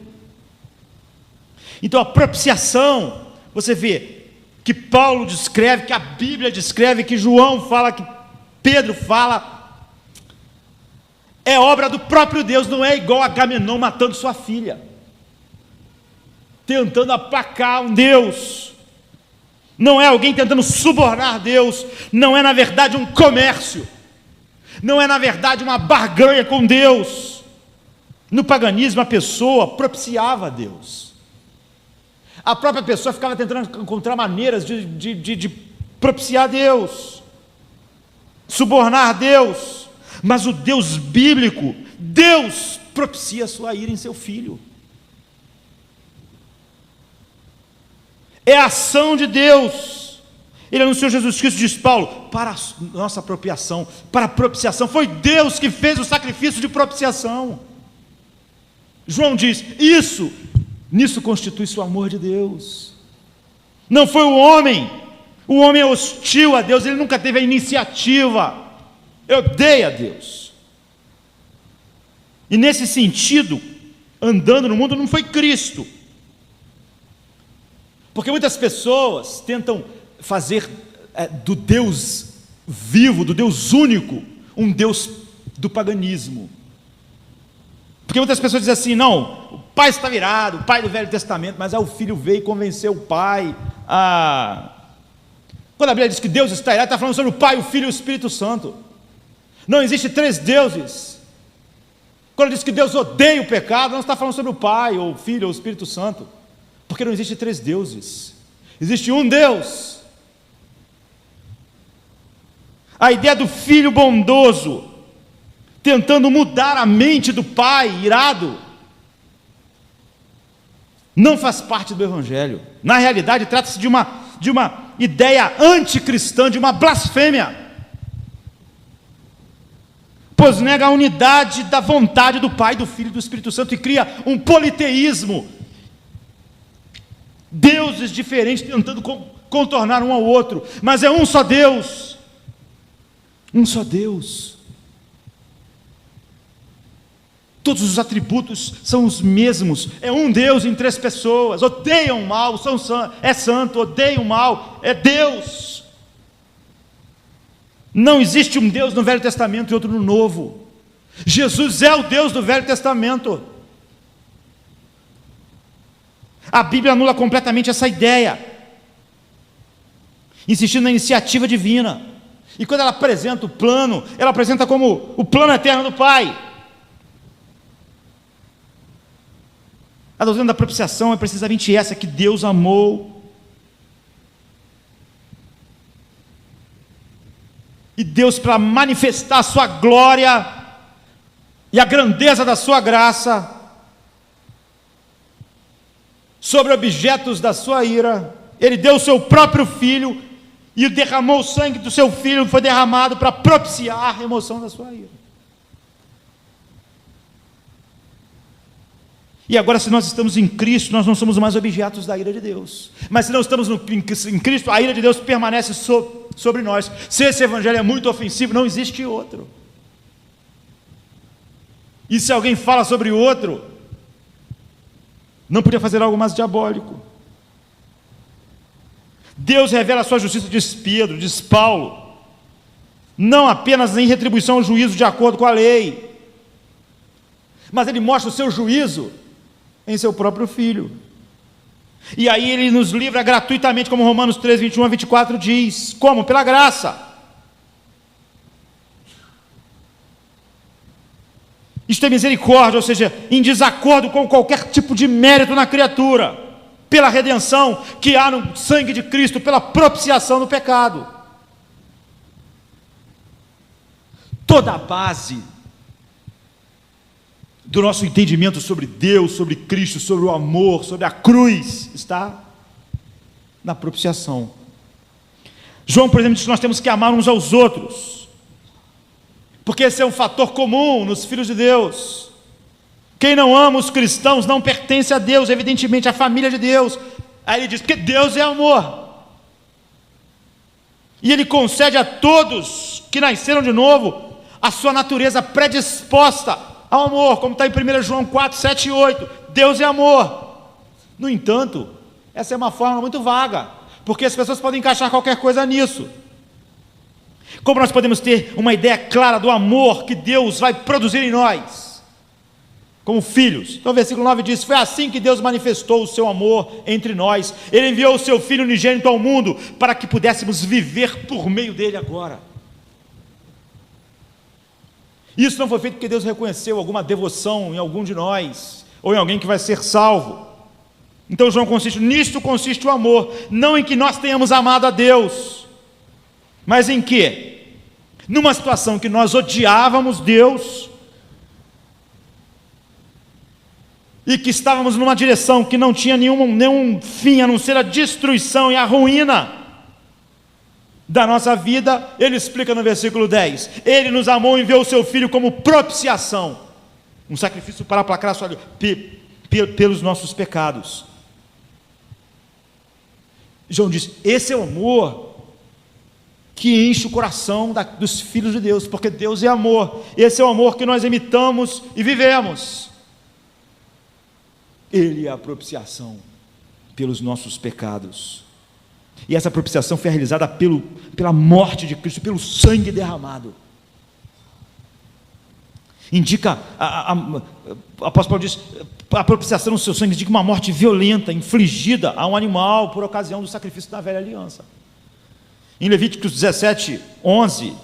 Então a propiciação, você vê que Paulo descreve, que a Bíblia descreve, que João fala, que Pedro fala, é obra do próprio Deus. Não é igual a Agamenon matando sua filha, tentando aplacar um Deus. Não é alguém tentando subornar Deus. Não é na verdade um comércio, não é na verdade uma barganha com Deus. No paganismo a pessoa propiciava a Deus. A própria pessoa ficava tentando encontrar maneiras de propiciar a Deus, subornar Deus. Mas o Deus bíblico, Deus propicia a sua ira em seu Filho. É a ação de Deus. Ele anunciou Jesus Cristo, diz Paulo, para a nossa apropriação, para a propiciação. Foi Deus que fez o sacrifício de propiciação. João diz: nisso constitui-se o amor de Deus. Não foi o homem é hostil a Deus, ele nunca teve a iniciativa, odeia a Deus. E nesse sentido, andando no mundo, não foi Cristo. Porque muitas pessoas tentam fazer do Deus vivo, do Deus único, um Deus do paganismo. Porque muitas pessoas dizem assim: não, o pai está virado, o pai do Velho Testamento, mas o filho veio e convenceu o pai a... Quando a Bíblia diz que Deus está irado, está falando sobre o Pai, o Filho e o Espírito Santo. Não existe três deuses. Quando diz que Deus odeia o pecado, não está falando sobre o Pai, ou o Filho, ou o Espírito Santo, porque não existe três deuses, existe um Deus. A ideia do filho bondoso tentando mudar a mente do pai irado não faz parte do Evangelho. Na realidade, trata-se de uma ideia anticristã, de uma blasfêmia, pois nega a unidade da vontade do Pai, do Filho e do Espírito Santo, e cria um politeísmo, deuses diferentes tentando contornar um ao outro, mas é um só Deus. Um só Deus. Todos os atributos são os mesmos. É um Deus em três pessoas. Odeiam o mal, é santo. Odeiam o mal, é Deus. Não existe um Deus no Velho Testamento e outro no Novo. Jesus é o Deus do Velho Testamento. A Bíblia anula completamente essa ideia, insistindo na iniciativa divina. E quando ela apresenta o plano, ela apresenta como o plano eterno do Pai. A doutrina da propiciação é precisamente essa, que Deus amou. E Deus, para manifestar a sua glória e a grandeza da sua graça sobre objetos da sua ira, Ele deu o seu próprio Filho e derramou o sangue do seu Filho, foi derramado para propiciar a remoção da sua ira. E agora, se nós estamos em Cristo, nós não somos mais objetos da ira de Deus. Mas se não estamos em Cristo, a ira de Deus permanece sobre nós. Se esse evangelho é muito ofensivo, não existe outro. E se alguém fala sobre outro, não podia fazer algo mais diabólico. Deus revela a sua justiça, diz Pedro, diz Paulo, não apenas em retribuição ao juízo de acordo com a lei, mas Ele mostra o seu juízo em seu próprio Filho. E aí Ele nos livra gratuitamente, como Romanos 3, 21 a 24 diz. Como? Pela graça. Isto é misericórdia, ou seja, em desacordo com qualquer tipo de mérito na criatura, pela redenção que há no sangue de Cristo, pela propiciação do pecado. Toda a base do nosso entendimento sobre Deus, sobre Cristo, sobre o amor, sobre a cruz, está na propiciação. João, por exemplo, diz que nós temos que amar uns aos outros, porque esse é um fator comum nos filhos de Deus. Quem não ama os cristãos não pertence a Deus, evidentemente, à família de Deus. Aí ele diz, porque Deus é amor, e Ele concede a todos que nasceram de novo a sua natureza predisposta ao amor, como está em 1 João 4, 7 e 8, Deus é amor. No entanto, essa é uma forma muito vaga, porque as pessoas podem encaixar qualquer coisa nisso. Como nós podemos ter uma ideia clara do amor que Deus vai produzir em nós, como filhos? Então o versículo 9 diz, foi assim que Deus manifestou o seu amor entre nós, Ele enviou o seu Filho unigênito ao mundo, para que pudéssemos viver por meio dele agora. Isso não foi feito porque Deus reconheceu alguma devoção em algum de nós, ou em alguém que vai ser salvo. Então nisto consiste o amor, não em que nós tenhamos amado a Deus, mas em que, numa situação que nós odiávamos Deus, e que estávamos numa direção que não tinha nenhum fim, a não ser a destruição e a ruína da nossa vida, Ele explica no versículo 10, Ele nos amou e enviou o seu Filho como propiciação, um sacrifício para aplacar pelos nossos pecados. João diz, esse é o amor que enche o coração dos filhos de Deus, porque Deus é amor, esse é o amor que nós imitamos e vivemos. Ele é a propiciação pelos nossos pecados. E essa propiciação foi realizada pela morte de Cristo, pelo sangue derramado. Indica, o apóstolo Paulo diz, a propiciação no seu sangue indica uma morte violenta, infligida a um animal por ocasião do sacrifício da velha aliança. Em Levíticos 17, 11,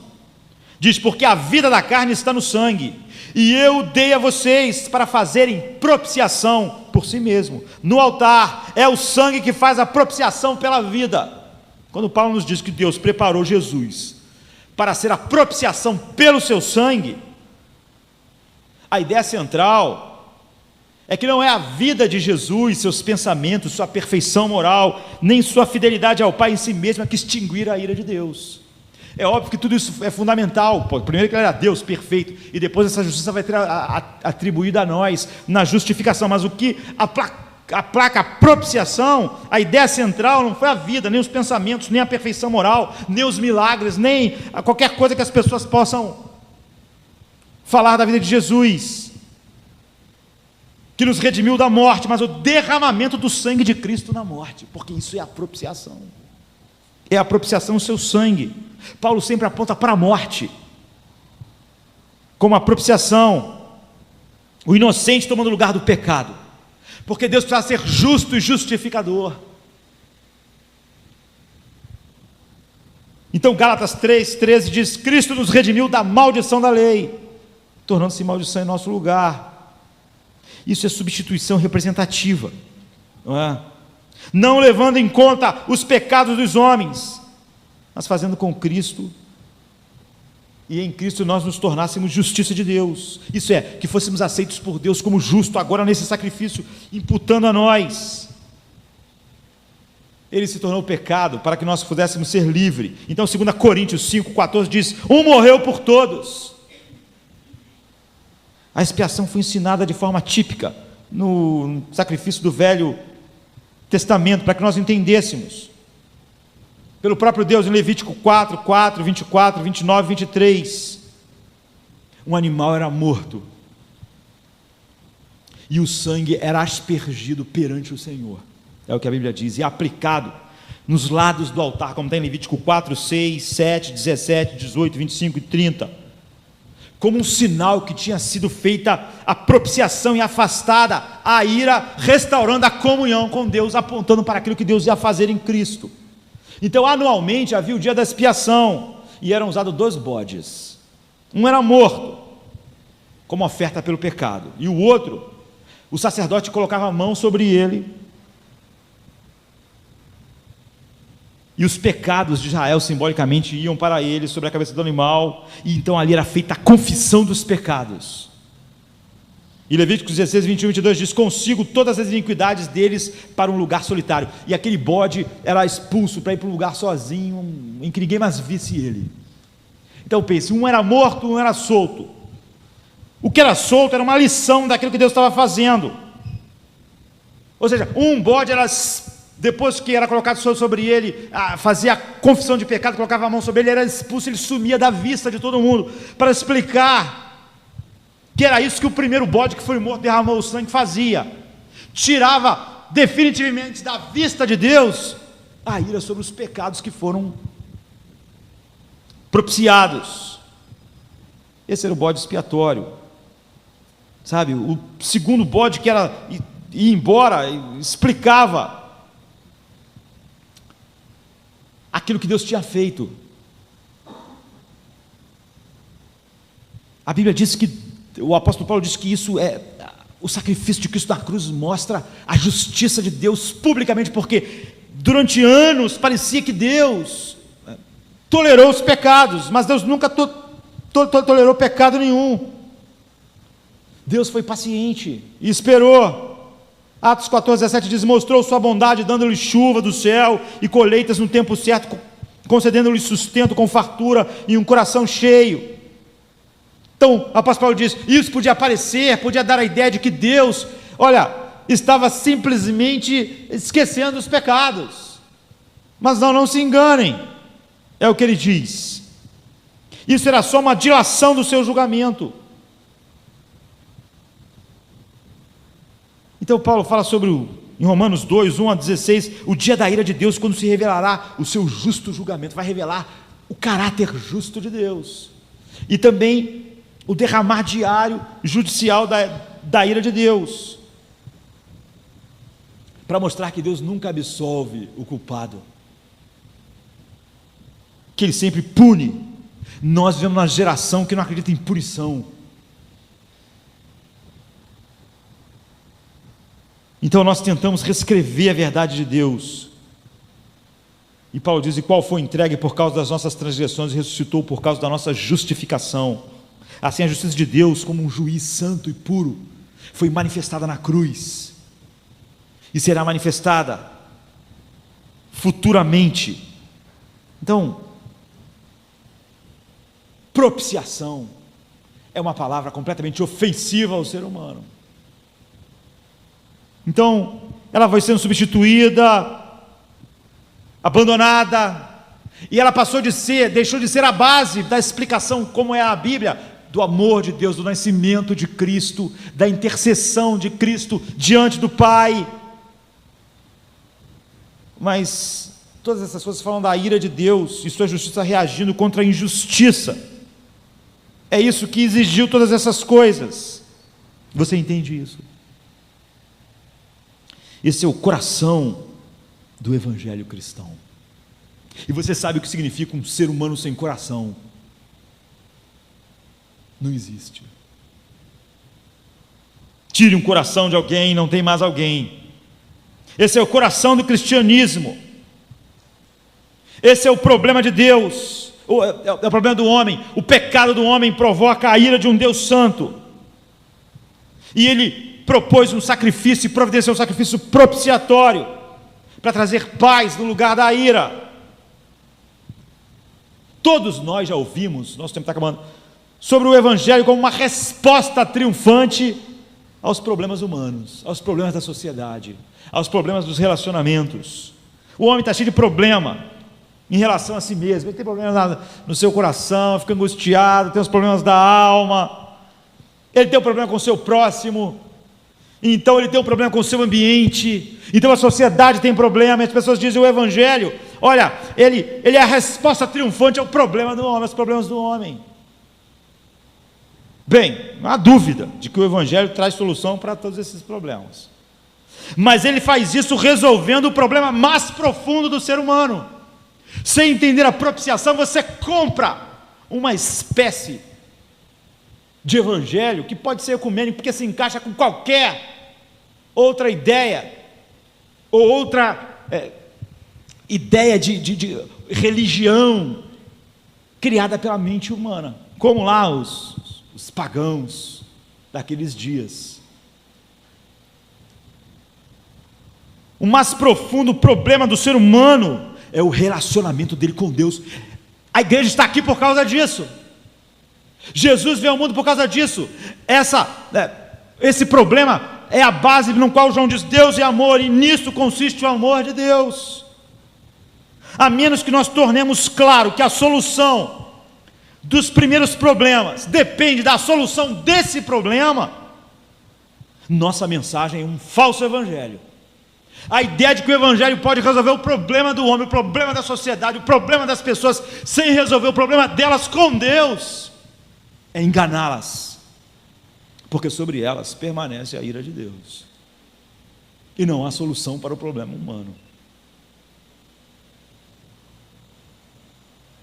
diz, porque a vida da carne está no sangue, e eu dei a vocês para fazerem propiciação por si mesmo. No altar é o sangue que faz a propiciação pela vida. Quando Paulo nos diz que Deus preparou Jesus para ser a propiciação pelo seu sangue, a ideia central é que não é a vida de Jesus, seus pensamentos, sua perfeição moral, nem sua fidelidade ao Pai em si mesma que extinguir a ira de Deus. É óbvio que tudo isso é fundamental. Primeiro que Ele era Deus perfeito, e depois essa justiça vai ter atribuída a nós na justificação. Mas o que a placa propiciação, a ideia central não foi a vida, nem os pensamentos, nem a perfeição moral, nem os milagres, nem qualquer coisa que as pessoas possam falar da vida de Jesus, que nos redimiu da morte, mas o derramamento do sangue de Cristo na morte, porque isso é a propiciação. É a propiciação do seu sangue. Paulo sempre aponta para a morte como a propiciação, o inocente tomando o lugar do pecado, porque Deus precisa ser justo e justificador. Então Gálatas 3:13 diz: Cristo nos redimiu da maldição da lei, tornando-se maldição em nosso lugar. Isso é substituição representativa, não é? Não levando em conta os pecados dos homens, mas fazendo com Cristo, e em Cristo nós nos tornássemos justiça de Deus. Isso é, que fôssemos aceitos por Deus como justo, agora nesse sacrifício, imputando a nós. Ele se tornou pecado para que nós pudéssemos ser livres. Então 2 Coríntios 5:14 diz: um morreu por todos. A expiação foi ensinada de forma típica no sacrifício do Velho Testamento, para que nós entendêssemos. Pelo próprio Deus, em Levítico 4, 24, 29, 23. Um animal era morto, e o sangue era aspergido perante o Senhor. É o que a Bíblia diz, e aplicado nos lados do altar, como está em Levítico 4, 6, 7, 17, 18, 25 e 30. Como um sinal que tinha sido feita a propiciação e afastada a ira, restaurando a comunhão com Deus, apontando para aquilo que Deus ia fazer em Cristo. Então anualmente havia o dia da expiação, e eram usados 2 bodes. Um era morto, como oferta pelo pecado, e o outro, o sacerdote colocava a mão sobre ele, e os pecados de Israel simbolicamente iam para ele, sobre a cabeça do animal, e então ali era feita a confissão dos pecados. E Levíticos 16, 21 e 22 diz: consigo todas as iniquidades deles para um lugar solitário. E aquele bode era expulso para ir para um lugar sozinho, em que ninguém mais visse ele. Então pense, um era morto, um era solto. O que era solto era uma lição daquilo que Deus estava fazendo. Ou seja, um bode era, depois que era colocado sobre ele, fazia a confissão de pecado, colocava a mão sobre ele, era expulso, ele sumia da vista de todo mundo, para explicar que era isso que o primeiro bode que foi morto, derramou o sangue, fazia. Tirava definitivamente da vista de Deus a ira sobre os pecados que foram propiciados. Esse era o bode expiatório. Sabe, o segundo bode, que era ir embora, explicava aquilo que Deus tinha feito. A Bíblia diz que, o apóstolo Paulo diz que isso é, o sacrifício de Cristo na cruz mostra a justiça de Deus publicamente, porque durante anos parecia que Deus tolerou os pecados, mas Deus nunca tolerou pecado nenhum. Deus foi paciente e esperou. Atos 14:17 diz: mostrou sua bondade, dando-lhe chuva do céu e colheitas no tempo certo, concedendo-lhe sustento com fartura e um coração cheio. Então, o apóstolo Paulo diz, isso podia parecer, podia dar a ideia de que Deus, estava simplesmente esquecendo os pecados. Mas não se enganem, é o que ele diz. Isso era só uma dilação do seu julgamento. Então Paulo fala sobre, em Romanos 2, 1 a 16, o dia da ira de Deus, quando se revelará o seu justo julgamento, vai revelar o caráter justo de Deus. E também o derramar diário judicial da ira de Deus, para mostrar que Deus nunca absolve o culpado, que Ele sempre pune. Nós vivemos uma geração que não acredita em punição. Então nós tentamos reescrever a verdade de Deus, e Paulo diz: e qual foi entregue por causa das nossas transgressões e ressuscitou por causa da nossa justificação. Assim a justiça de Deus, como um juiz santo e puro, foi manifestada na cruz, e será manifestada futuramente. Então, propiciação é uma palavra completamente ofensiva ao ser humano. Então, ela foi sendo substituída, abandonada, e ela deixou de ser a base da explicação como é a Bíblia, do amor de Deus, do nascimento de Cristo, da intercessão de Cristo diante do Pai. Mas todas essas coisas falam da ira de Deus e sua justiça reagindo contra a injustiça. É isso que exigiu todas essas coisas. Você entende isso? Esse é o coração do evangelho cristão. E você sabe o que significa um ser humano sem coração? Não existe. Tire um coração de alguém, não tem mais alguém. Esse é o coração do cristianismo. Esse é o problema de Deus, é o problema do homem. O pecado do homem provoca a ira de um Deus santo. E ele propôs um sacrifício e providenciou um sacrifício propiciatório para trazer paz no lugar da ira. Todos nós já ouvimos, nosso tempo está acabando, sobre o evangelho como uma resposta triunfante aos problemas humanos, aos problemas da sociedade, aos problemas dos relacionamentos. O homem está cheio de problema em relação a si mesmo, ele tem problemas no seu coração, fica angustiado, tem os problemas da alma, ele tem um problema com o seu próximo, então ele tem um problema com o seu ambiente, então a sociedade tem problema, e as pessoas dizem o evangelho, olha, ele é a resposta triunfante ao problema do homem, aos problemas do homem. Bem, não há dúvida de que o evangelho traz solução para todos esses problemas, mas ele faz isso resolvendo o problema mais profundo do ser humano. Sem entender a propiciação, você compra uma espécie de evangelho que pode ser ecumênico, porque se encaixa com qualquer outra ideia, ou outra ideia de religião criada pela mente humana, como lá os pagãos daqueles dias. O mais profundo problema do ser humano é o relacionamento dele com Deus. A igreja está aqui por causa disso. Jesus veio ao mundo por causa disso. Esse problema é a base no qual João diz: Deus é amor, e nisso consiste o amor de Deus. A menos que nós tornemos claro que a solução dos primeiros problemas depende da solução desse problema, nossa mensagem é um falso evangelho. A ideia de que o evangelho pode resolver o problema do homem, o problema da sociedade, o problema das pessoas, sem resolver o problema delas com Deus, é enganá-las, porque sobre elas permanece a ira de Deus, e não há solução para o problema humano.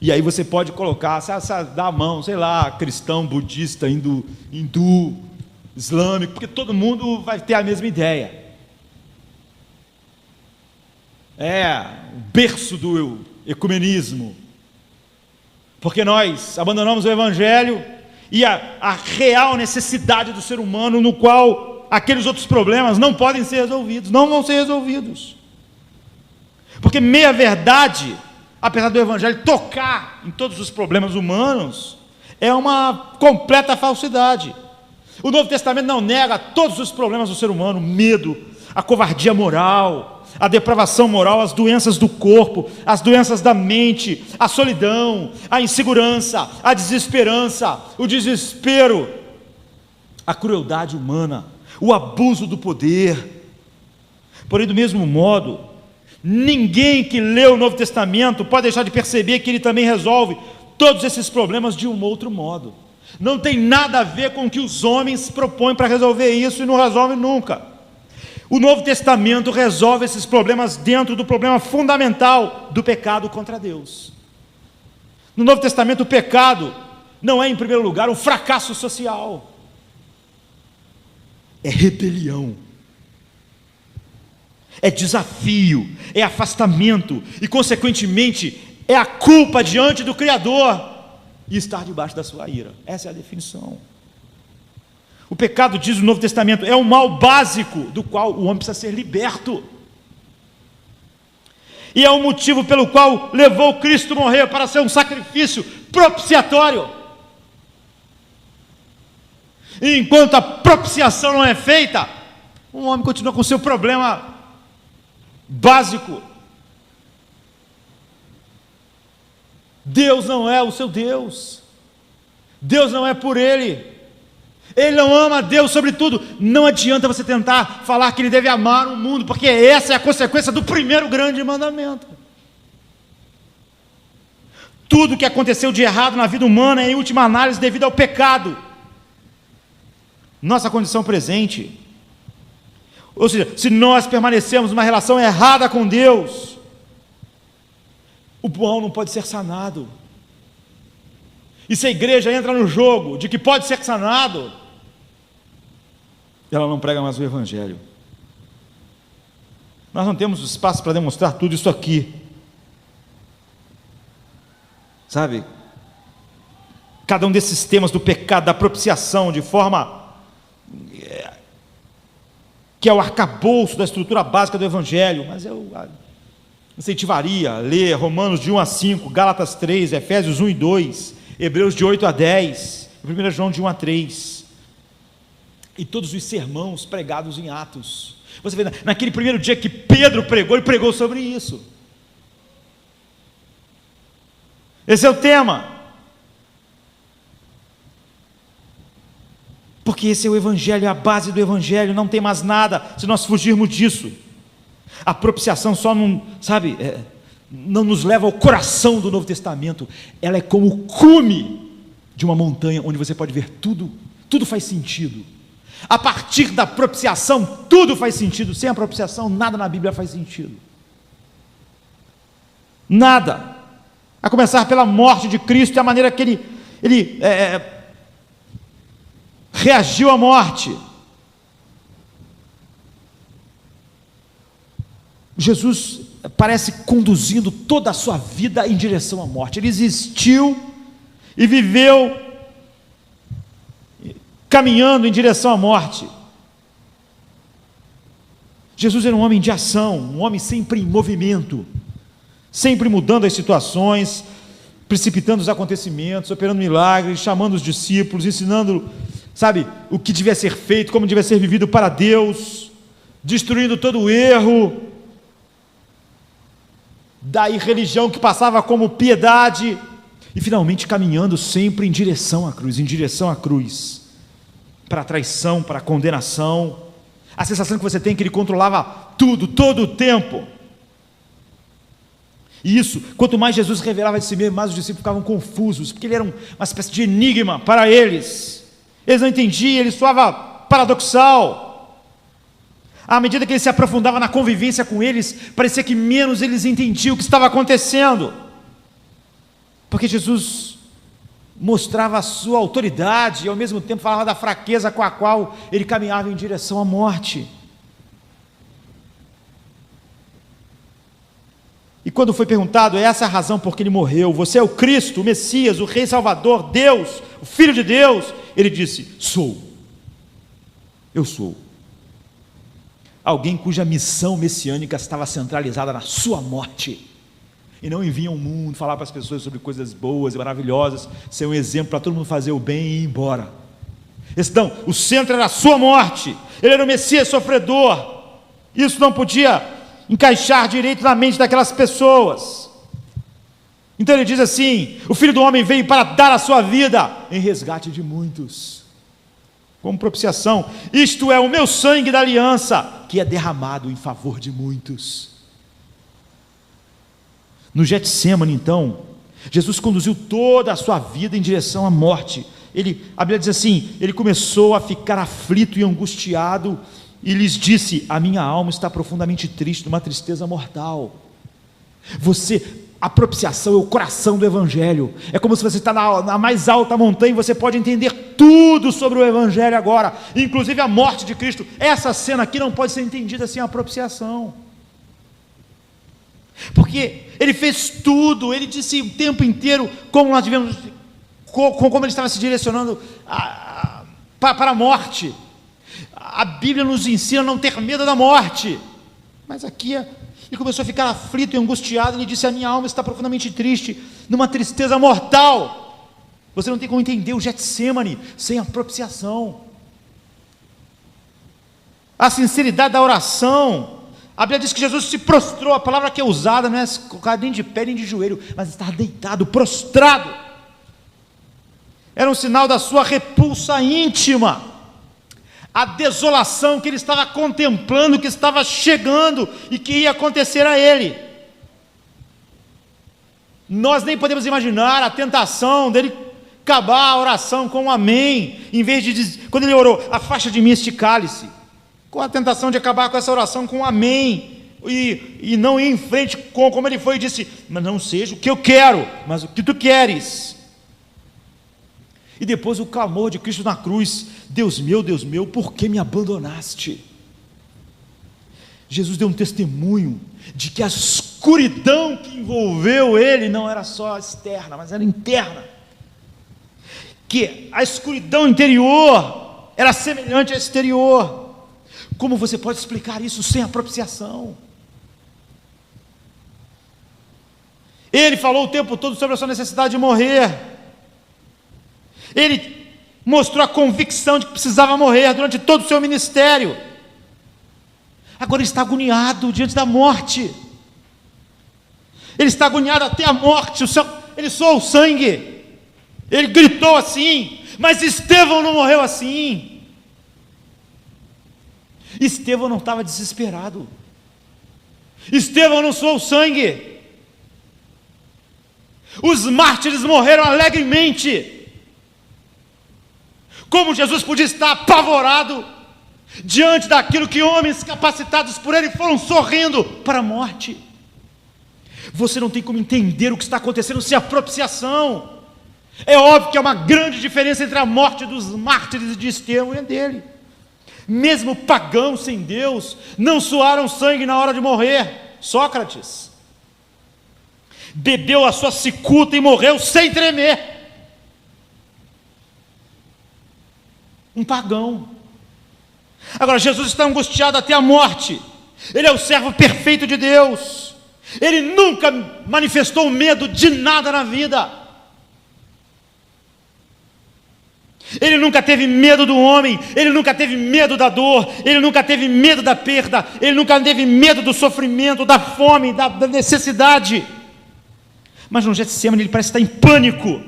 E aí você pode colocar, dá a mão, sei lá, cristão, budista, hindu, islâmico, porque todo mundo vai ter a mesma ideia. É o berço do ecumenismo, porque nós abandonamos o evangelho e a real necessidade do ser humano, no qual aqueles outros problemas não podem ser resolvidos, não vão ser resolvidos, porque meia verdade, apesar do evangelho tocar em todos os problemas humanos, é uma completa falsidade. O Novo Testamento não nega todos os problemas do ser humano: o medo, a covardia moral, a depravação moral, as doenças do corpo, as doenças da mente, a solidão, a insegurança, a desesperança, o desespero, a crueldade humana, o abuso do poder. Porém, do mesmo modo, ninguém que lê o Novo Testamento pode deixar de perceber que ele também resolve todos esses problemas de um outro modo. Não tem nada a ver com o que os homens propõem para resolver isso, e não resolve nunca. O Novo Testamento resolve esses problemas dentro do problema fundamental do pecado contra Deus. No Novo Testamento, o pecado não é, em primeiro lugar, um fracasso social, é rebelião, é desafio, é afastamento e, consequentemente, é a culpa diante do Criador e estar debaixo da sua ira. Essa é a definição. O pecado, diz o Novo Testamento, é um mal básico do qual o homem precisa ser liberto. E é o motivo pelo qual levou Cristo morrer, para ser um sacrifício propiciatório. E enquanto a propiciação não é feita, o homem continua com o seu problema básico. Deus não é o seu Deus. Deus não é por Ele. Ele não ama Deus sobre tudo. Não adianta você tentar falar que Ele deve amar o mundo, porque essa é a consequência do primeiro grande mandamento. Tudo que aconteceu de errado na vida humana é, em última análise, devido ao pecado. Nossa condição presente, ou seja, se nós permanecemos numa relação errada com Deus, o mal não pode ser sanado. E se a igreja entra no jogo de que pode ser sanado, ela não prega mais o Evangelho. Nós não temos espaço para demonstrar tudo isso aqui, sabe? Cada um desses temas do pecado, da propiciação, de forma que é o arcabouço da estrutura básica do Evangelho, mas eu incentivaria a ler Romanos de 1 a 5, Gálatas 3, Efésios 1 e 2, Hebreus de 8 a 10, 1 João de 1 a 3, e todos os sermãos pregados em Atos. Você vê, naquele primeiro dia que Pedro pregou, ele pregou sobre isso. Esse é o tema. Porque esse é o Evangelho, é a base do Evangelho, não tem mais nada se nós fugirmos disso. A propiciação só não, sabe, não nos leva ao coração do Novo Testamento, ela é como o cume de uma montanha, onde você pode ver tudo, tudo faz sentido. A partir da propiciação, tudo faz sentido. Sem a propiciação, nada na Bíblia faz sentido. Nada. A começar pela morte de Cristo e a maneira que ele reagiu à morte. Jesus parece conduzindo toda a sua vida em direção à morte. Ele existiu e viveu caminhando em direção à morte. Jesus era um homem de ação, um homem sempre em movimento, sempre mudando as situações, precipitando os acontecimentos, operando milagres, chamando os discípulos, ensinando, sabe, o que devia ser feito, como devia ser vivido para Deus, destruindo todo o erro da irreligião que passava como piedade, e finalmente caminhando sempre em direção à cruz, para a traição, para a condenação. A sensação que você tem é que ele controlava tudo, todo o tempo. E isso, quanto mais Jesus revelava de si mesmo, mais os discípulos ficavam confusos, porque ele era uma espécie de enigma para eles. Eles não entendiam, ele soava paradoxal. À medida que ele se aprofundava na convivência com eles, parecia que menos eles entendiam o que estava acontecendo, porque Jesus mostrava a sua autoridade e ao mesmo tempo falava da fraqueza com a qual ele caminhava em direção à morte. E quando foi perguntado, essa é a razão por que ele morreu, você é o Cristo, o Messias, o Rei Salvador, Deus, o Filho de Deus, ele disse, eu sou. Alguém cuja missão messiânica estava centralizada na sua morte, e não envia ao mundo falar para as pessoas sobre coisas boas e maravilhosas, ser um exemplo para todo mundo fazer o bem e ir embora. Então, o centro era a sua morte, ele era o Messias sofredor. Isso não podia encaixar direito na mente daquelas pessoas. Então ele diz assim, o Filho do Homem veio para dar a sua vida em resgate de muitos, como propiciação. Isto é o meu sangue da aliança, que é derramado em favor de muitos. No Getsemane, então, Jesus conduziu toda a sua vida em direção à morte. A Bíblia diz assim, ele começou a ficar aflito e angustiado, e lhes disse, a minha alma está profundamente triste, numa tristeza mortal. A propiciação é o coração do Evangelho, é como se você está na mais alta montanha, e você pode entender tudo sobre o Evangelho agora, inclusive a morte de Cristo. Essa cena aqui não pode ser entendida sem a propiciação, porque ele fez tudo, ele disse o tempo inteiro como nós devemos, como ele estava se direcionando para a morte. A Bíblia nos ensina a não ter medo da morte, mas aqui ele começou a ficar aflito e angustiado. Ele disse, a minha alma está profundamente triste, numa tristeza mortal. Você não tem como entender o Getsemane sem a propiciação. A sinceridade da oração, A Bíblia diz que Jesus se prostrou, a palavra que é usada não é colocar nem de pé nem de joelho, mas estava deitado, prostrado. Era um sinal da sua repulsa íntima, a desolação que ele estava contemplando, que estava chegando e que ia acontecer a ele. Nós nem podemos imaginar a tentação dele acabar a oração com um amém, em vez de dizer, quando ele orou, afasta de mim este cálice, com a tentação de acabar com essa oração com um amém, e não ir em frente como ele foi e disse, mas não seja o que eu quero, mas o que tu queres. E depois o clamor de Cristo na cruz, Deus meu, por que me abandonaste? Jesus deu um testemunho de que a escuridão que envolveu ele não era só externa, mas era interna, que a escuridão interior era semelhante à exterior. Como você pode explicar isso sem a propiciação? Ele falou o tempo todo sobre a sua necessidade de morrer, ele mostrou a convicção de que precisava morrer durante todo o seu ministério. Agora ele está agoniado diante da morte, ele está agoniado até a morte, ele soou o sangue, ele gritou assim, mas Estevão não morreu assim. Estevão não estava desesperado, Estevão não soou o sangue, os mártires morreram alegremente. Como Jesus podia estar apavorado diante daquilo que homens capacitados por ele foram sorrindo para a morte? Você não tem como entender o que está acontecendo sem a propiciação. É óbvio que há uma grande diferença entre a morte dos mártires de Estevão e a dele. Mesmo pagãos sem Deus não suaram sangue na hora de morrer. Sócrates bebeu a sua cicuta e morreu sem tremer. Um pagão. Agora Jesus está angustiado até a morte. Ele é o servo perfeito de Deus. Ele nunca manifestou medo de nada na vida. Ele nunca teve medo do homem, ele nunca teve medo da dor, ele nunca teve medo da perda, ele nunca teve medo do sofrimento, da fome, da necessidade. Mas no Getsemane ele parece estar em pânico.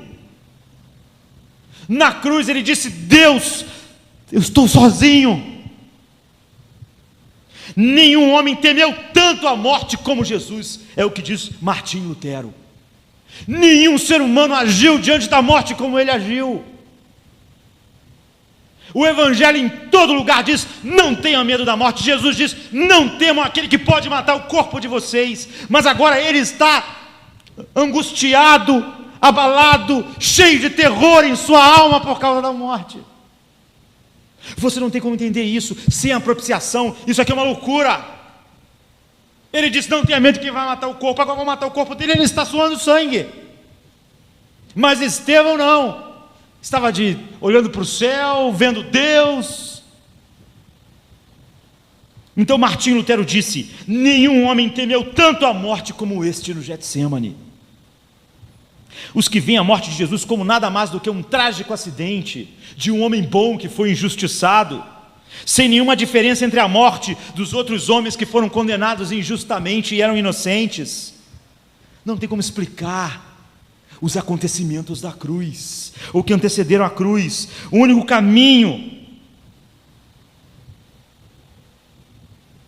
Na cruz ele disse, Deus, eu estou sozinho. Nenhum homem temeu tanto a morte como Jesus, é o que diz Martinho Lutero. Nenhum ser humano agiu diante da morte como ele agiu. O Evangelho em todo lugar diz, não tenham medo da morte. Jesus diz, não temam aquele que pode matar o corpo de vocês. Mas agora ele está angustiado, abalado, cheio de terror em sua alma por causa da morte. Você não tem como entender isso sem a propiciação. Isso aqui é uma loucura. Ele disse, não tenha medo de quem vai matar o corpo. Agora vão matar o corpo dele, ele está suando sangue. Mas Estevão não. Estava olhando para o céu, vendo Deus. Então Martinho Lutero disse, nenhum homem temeu tanto a morte como este no Getsemane. Os que veem a morte de Jesus como nada mais do que um trágico acidente de um homem bom que foi injustiçado, sem nenhuma diferença entre a morte dos outros homens que foram condenados injustamente e eram inocentes, não tem como explicar os acontecimentos da cruz, ou que antecederam a cruz. O único caminho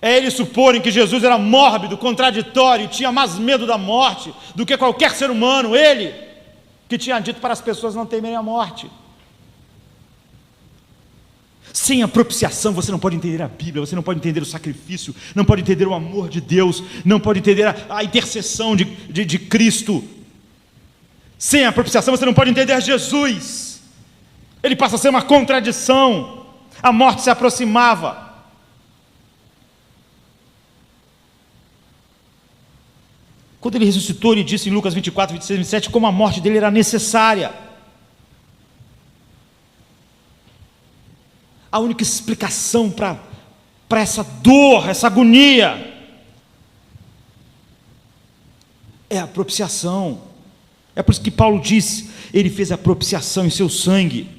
é eles suporem que Jesus era mórbido, contraditório, e tinha mais medo da morte do que qualquer ser humano. Ele que tinha dito para as pessoas não temerem a morte. Sem a propiciação você não pode entender a Bíblia, você não pode entender o sacrifício, não pode entender o amor de Deus, não pode entender a intercessão de Cristo. Sem a propiciação você não pode entender Jesus. Ele passa a ser uma contradição. A morte se aproximava. Quando ele ressuscitou, ele disse em Lucas 24, 26, 27, como a morte dele era necessária. A única explicação para essa dor, essa agonia, é a propiciação. É por isso que Paulo diz, ele fez a propiciação em seu sangue.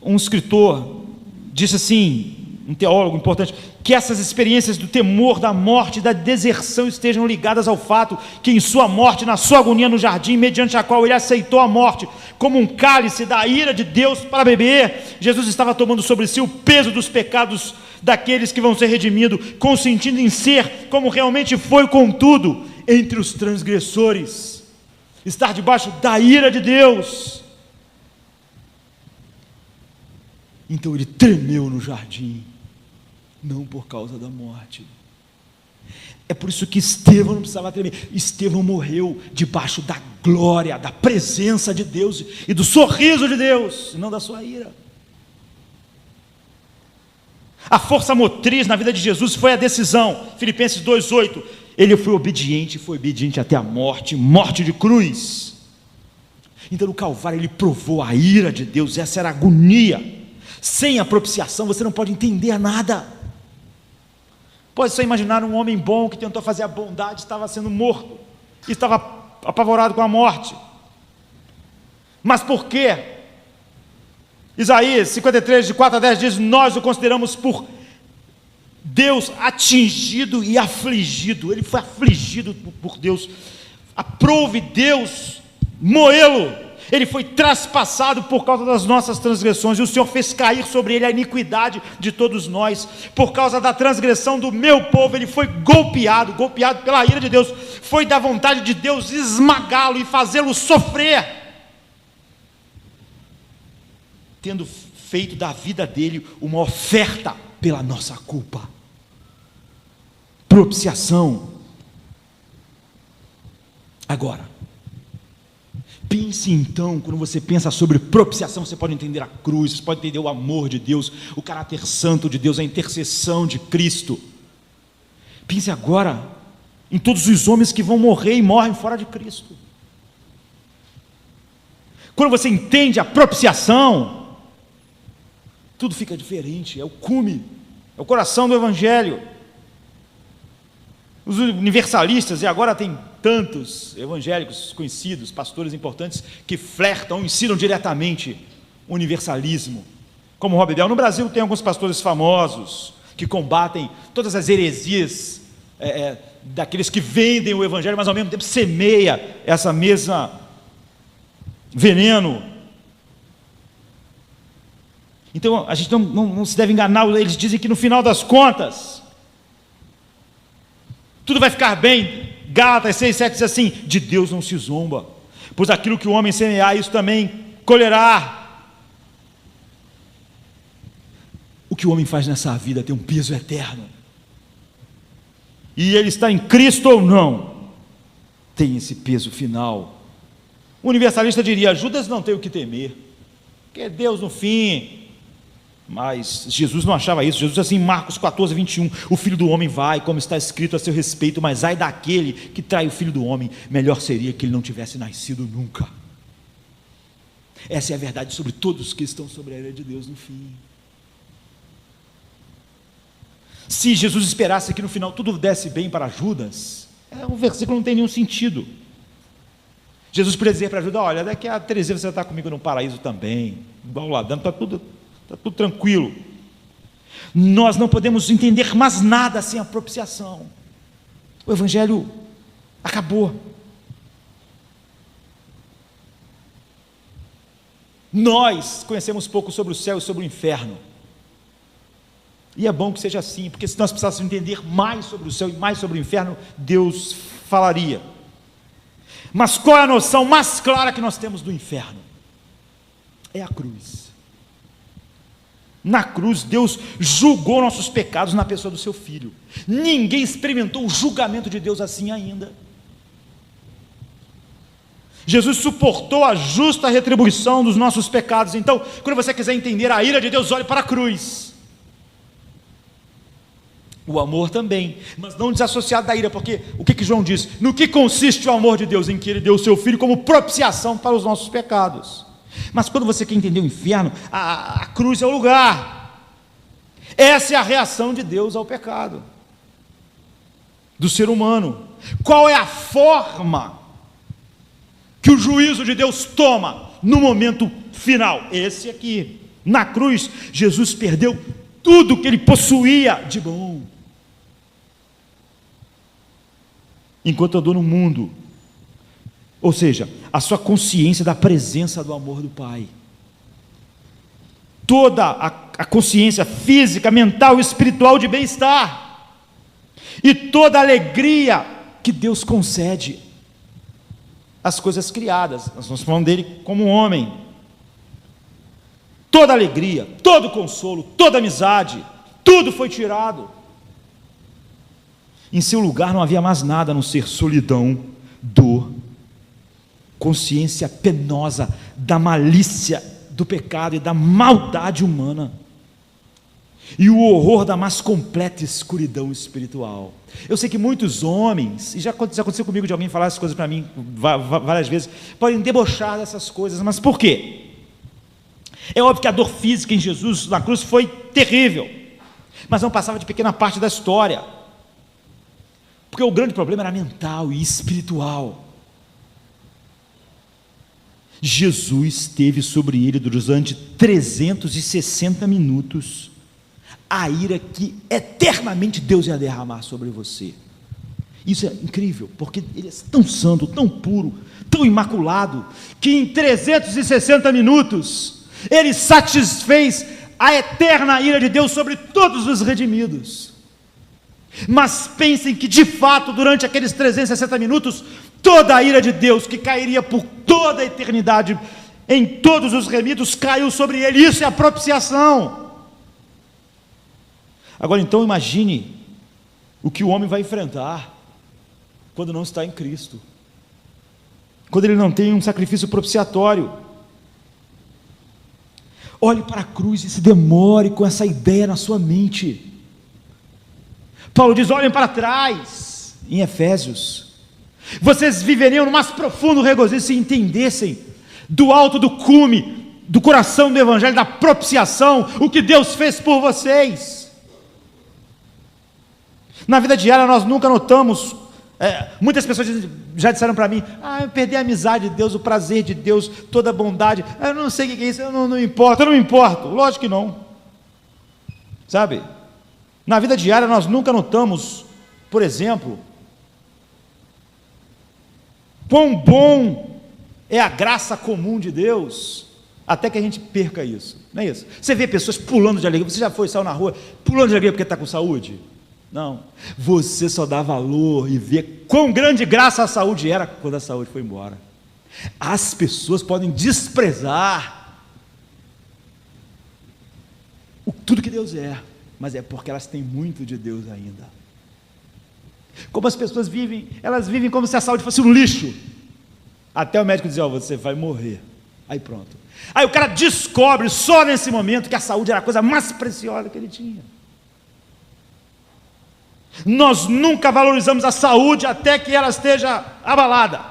Um escritor disse assim, um teólogo importante, que essas experiências do temor, da morte, da deserção estejam ligadas ao fato que em sua morte, na sua agonia no jardim, mediante a qual ele aceitou a morte como um cálice da ira de Deus para beber, Jesus estava tomando sobre si o peso dos pecados daqueles que vão ser redimidos, consentindo em ser, como realmente foi, contudo, entre os transgressores, estar debaixo da ira de Deus. Então ele tremeu no jardim, não por causa da morte. É por isso que Estevão não precisava tremer. Estevão morreu debaixo da glória, da presença de Deus e do sorriso de Deus, não da sua ira. A força motriz na vida de Jesus foi a decisão. Filipenses 2,8. Ele foi obediente até a morte, morte de cruz. Então no Calvário ele provou a ira de Deus, essa era a agonia. Sem a propiciação você não pode entender nada. Pode só imaginar um homem bom que tentou fazer a bondade, estava sendo morto, estava apavorado com a morte. Mas por quê? Isaías 53, de 4 a 10 diz: nós o consideramos por Deus atingido e afligido. Ele foi afligido por Deus, aprove Deus moê-lo. Ele foi traspassado por causa das nossas transgressões, e o Senhor fez cair sobre ele a iniquidade de todos nós. Por causa da transgressão do meu povo, ele foi golpeado pela ira de Deus. Foi da vontade de Deus esmagá-lo e fazê-lo sofrer, tendo feito da vida dele uma oferta pela nossa culpa. Propiciação. Agora, pense então, quando você pensa sobre propiciação, você pode entender a cruz, você pode entender o amor de Deus, o caráter santo de Deus, a intercessão de Cristo. Pense agora em todos os homens que vão morrer e morrem fora de Cristo. Quando você entende a propiciação, tudo fica diferente, é o cume, é o coração do Evangelho. Os universalistas, e agora tem tantos evangélicos conhecidos, pastores importantes, que flertam, ensinam diretamente o universalismo, como Rob Bell. No Brasil tem alguns pastores famosos, que combatem todas as heresias, daqueles que vendem o Evangelho, mas ao mesmo tempo semeia essa mesma veneno. Então a gente não se deve enganar. Eles dizem que no final das contas tudo vai ficar bem. Gálatas 6,7 diz assim: de Deus não se zomba, pois aquilo que o homem semear, isso também colherá. O que o homem faz nessa vida tem um peso eterno, e ele está em Cristo ou não, tem esse peso final. O universalista diria: Judas não tem o que temer, porque Deus no fim. Mas Jesus não achava isso. Jesus diz assim em Marcos 14, 21, o Filho do Homem vai, como está escrito a seu respeito, mas ai daquele que trai o Filho do Homem, melhor seria que ele não tivesse nascido nunca. Essa é a verdade sobre todos que estão sobre a ira de Deus no fim. Se Jesus esperasse que no final tudo desse bem para Judas, o versículo não tem nenhum sentido. Jesus poderia dizer para Judas: olha, daqui a 3 anos você vai estar comigo no paraíso também, igual lá dentro, está tudo tranquilo. Nós não podemos entender mais nada sem a propiciação. O Evangelho acabou. Nós conhecemos pouco sobre o céu e sobre o inferno, e é bom que seja assim, porque se nós precisássemos entender mais sobre o céu e mais sobre o inferno, Deus falaria. Mas qual é a noção mais clara que nós temos do inferno? É a cruz. Na cruz, Deus julgou nossos pecados na pessoa do seu Filho. Ninguém experimentou o julgamento de Deus assim ainda. Jesus suportou a justa retribuição dos nossos pecados. Então, quando você quiser entender a ira de Deus, olhe para a cruz. O amor também, mas não desassociado da ira, porque o que João diz? No que consiste o amor de Deus? Em que Ele deu o seu Filho como propiciação para os nossos pecados. Mas quando você quer entender o inferno, a cruz é o lugar. Essa é a reação de Deus ao pecado do ser humano. Qual é a forma que o juízo de Deus toma no momento final? Esse aqui, na cruz, Jesus perdeu tudo que ele possuía de bom. Enquanto andou no mundo, ou seja, a sua consciência da presença do amor do Pai, toda a consciência física, mental e espiritual de bem-estar, e toda a alegria que Deus concede às coisas criadas. Nós estamos falando dele como homem. Toda alegria, todo consolo, toda amizade, tudo foi tirado. Em seu lugar não havia mais nada a não ser solidão, dor, consciência penosa da malícia do pecado e da maldade humana, e o horror da mais completa escuridão espiritual. Eu sei que muitos homens, e já aconteceu comigo de alguém falar essas coisas para mim várias vezes, podem debochar dessas coisas, mas por quê? É óbvio que a dor física em Jesus na cruz foi terrível, mas não passava de pequena parte da história, porque o grande problema era mental e espiritual. Jesus teve sobre ele durante 360 minutos a ira que eternamente Deus ia derramar sobre você. Isso é incrível, porque ele é tão santo, tão puro, tão imaculado, que em 360 minutos ele satisfez a eterna ira de Deus sobre todos os redimidos. Mas pensem que de fato durante aqueles 360 minutos toda a ira de Deus que cairia por toda a eternidade em todos os remidos caiu sobre ele. Isso é a propiciação. Agora então imagine o que o homem vai enfrentar quando não está em Cristo, quando ele não tem um sacrifício propiciatório. Olhe para a cruz e se demore com essa ideia na sua mente. Paulo diz: olhem para trás, em Efésios, vocês viveriam no mais profundo regozijo se entendessem do alto do cume, do coração do evangelho, da propiciação, o que Deus fez por vocês. Na vida diária nós nunca notamos, muitas pessoas já disseram para mim: eu perdi a amizade de Deus, o prazer de Deus, toda a bondade, eu não sei o que é isso, eu não me importo, lógico que não, sabe? Na vida diária nós nunca notamos, por exemplo, quão bom é a graça comum de Deus, até que a gente perca isso, não é isso? Você vê pessoas pulando de alegria, você já saiu na rua, pulando de alegria porque está com saúde? Não, você só dá valor e vê quão grande graça a saúde era quando a saúde foi embora. As pessoas podem desprezar tudo que Deus é, mas é porque elas têm muito de Deus ainda. Como as pessoas vivem, elas vivem como se a saúde fosse um lixo, até o médico dizer: você vai morrer, aí pronto. Aí o cara descobre só nesse momento que a saúde era a coisa mais preciosa que ele tinha. Nós nunca valorizamos a saúde até que ela esteja abalada.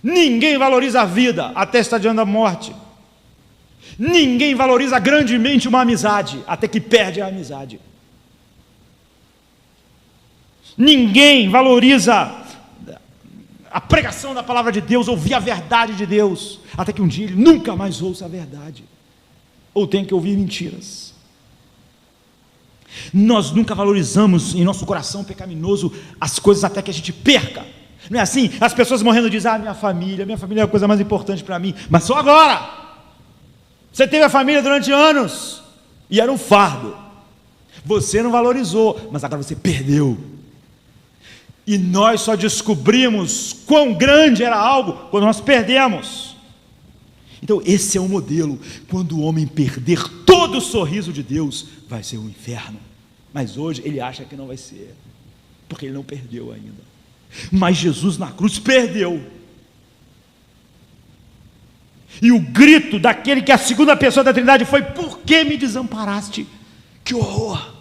Ninguém valoriza a vida até estar diante da morte. Ninguém valoriza grandemente uma amizade até que perde a amizade. Ninguém valoriza a pregação da palavra de Deus, ouvir a verdade de Deus, até que um dia ele nunca mais ouça a verdade, ou tem que ouvir mentiras. Nós nunca valorizamos em nosso coração pecaminoso as coisas até que a gente perca. Não é assim? As pessoas morrendo dizem: minha família é a coisa mais importante para mim, mas só agora. Você teve a família durante anos e era um fardo, você não valorizou, mas agora você perdeu. E nós só descobrimos quão grande era algo quando nós perdemos. Então esse é o modelo. Quando o homem perder todo o sorriso de Deus, vai ser um inferno. Mas hoje ele acha que não vai ser, porque ele não perdeu ainda. Mas Jesus na cruz perdeu. E o grito daquele que é a segunda pessoa da Trindade foi: por que me desamparaste? Que horror!